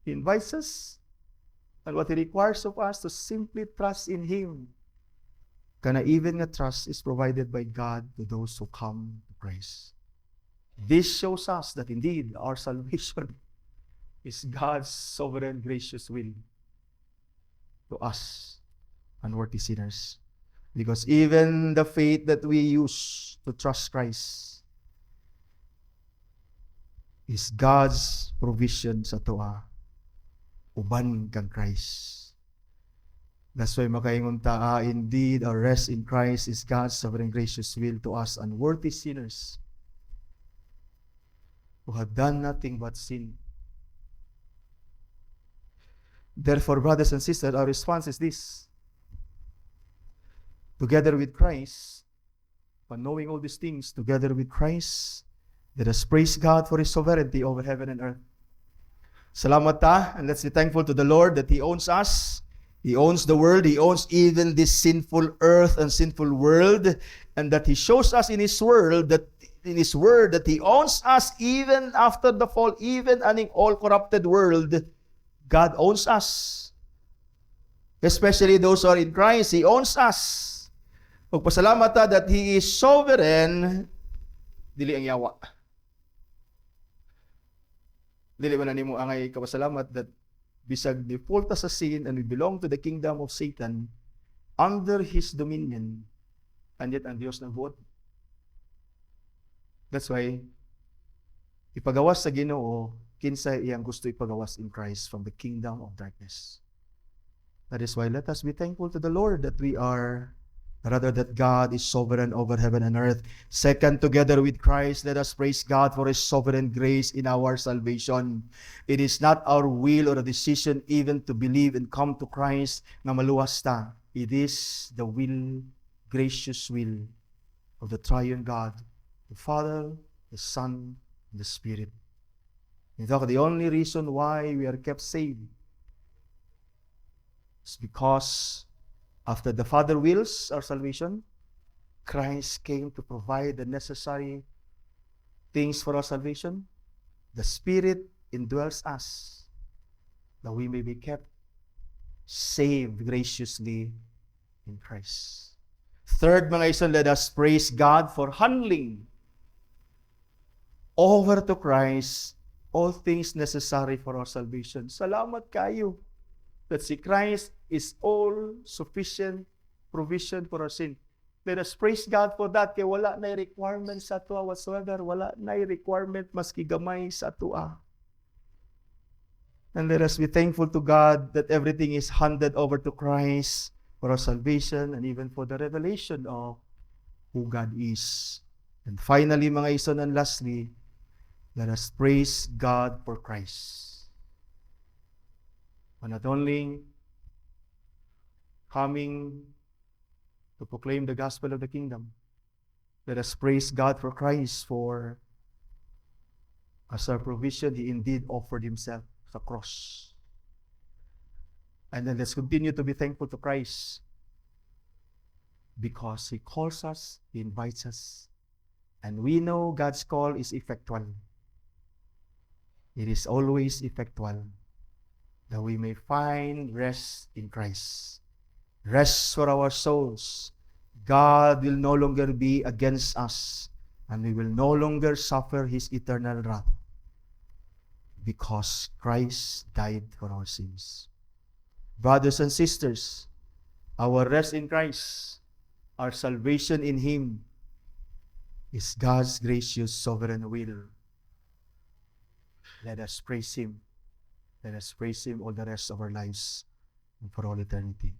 He invites us, and what He requires of us to simply trust in Him. Kana even nga trust is provided by God to those who come to Christ. This shows us that indeed our salvation is God's sovereign gracious will to us, unworthy sinners. Because even the faith that we use to trust Christ is God's provision sa toa. Uban kang Christ. That's why makaingon ta, indeed, our rest in Christ is God's sovereign gracious will to us, unworthy sinners who have done nothing but sin. Therefore, brothers and sisters, our response is this. Together with Christ, but knowing all these things, together with Christ, let us praise God for His sovereignty over heaven and earth. Salamat ta, and let's be thankful to the Lord that He owns us. He owns the world. He owns even this sinful earth and sinful world, and that He shows us in His world that in His word that He owns us even after the fall, even in all corrupted world. God owns us. Especially those who are in Christ, He owns us. Magpasalamat ta that He is sovereign, dili ang yawa. Dili man nimo angay kapasalamat that bisag default sa sin and we belong to the kingdom of Satan under his dominion, and yet ang Dios nagbuot. That's why ipagawas sa Ginoo kinsa iyang gusto ipagawas in Christ from the kingdom of darkness. That is why let us be thankful to the Lord that we are, rather that God is sovereign over heaven and earth. Second, together with Christ, let us praise God for His sovereign grace in our salvation. It is not our will or a decision even to believe and come to Christ na maluwas ta. It is the will, gracious will of the triune God, the Father, the Son, and the Spirit. In fact, the only reason why we are kept saved is because after the Father wills our salvation, Christ came to provide the necessary things for our salvation. The Spirit indwells us that we may be kept saved graciously in Christ. Third, mga isan, let us praise God for handling over to Christ all things necessary for our salvation. Salamat kayo that si Christ is all sufficient provision for our sin. Let us praise God for that, kaya wala na requirement sa atua whatsoever, wala na requirement maski gamay sa atua. And let us be thankful to God that everything is handed over to Christ for our salvation and even for the revelation of who God is. And finally, mga ison, and lastly, let us praise God for Christ. And not only coming to proclaim the gospel of the kingdom, let us praise God for Christ, for as our provision, He indeed offered Himself sa cross. And then let's continue to be thankful to Christ because He calls us, He invites us, and we know God's call is effectual. It is always effectual, that we may find rest in Christ. Rest for our souls. God will no longer be against us, and we will no longer suffer His eternal wrath, because Christ died for our sins. Brothers and sisters, our rest in Christ, our salvation in Him, is God's gracious sovereign will. Let us praise Him. Let us praise Him all the rest of our lives and for all eternity.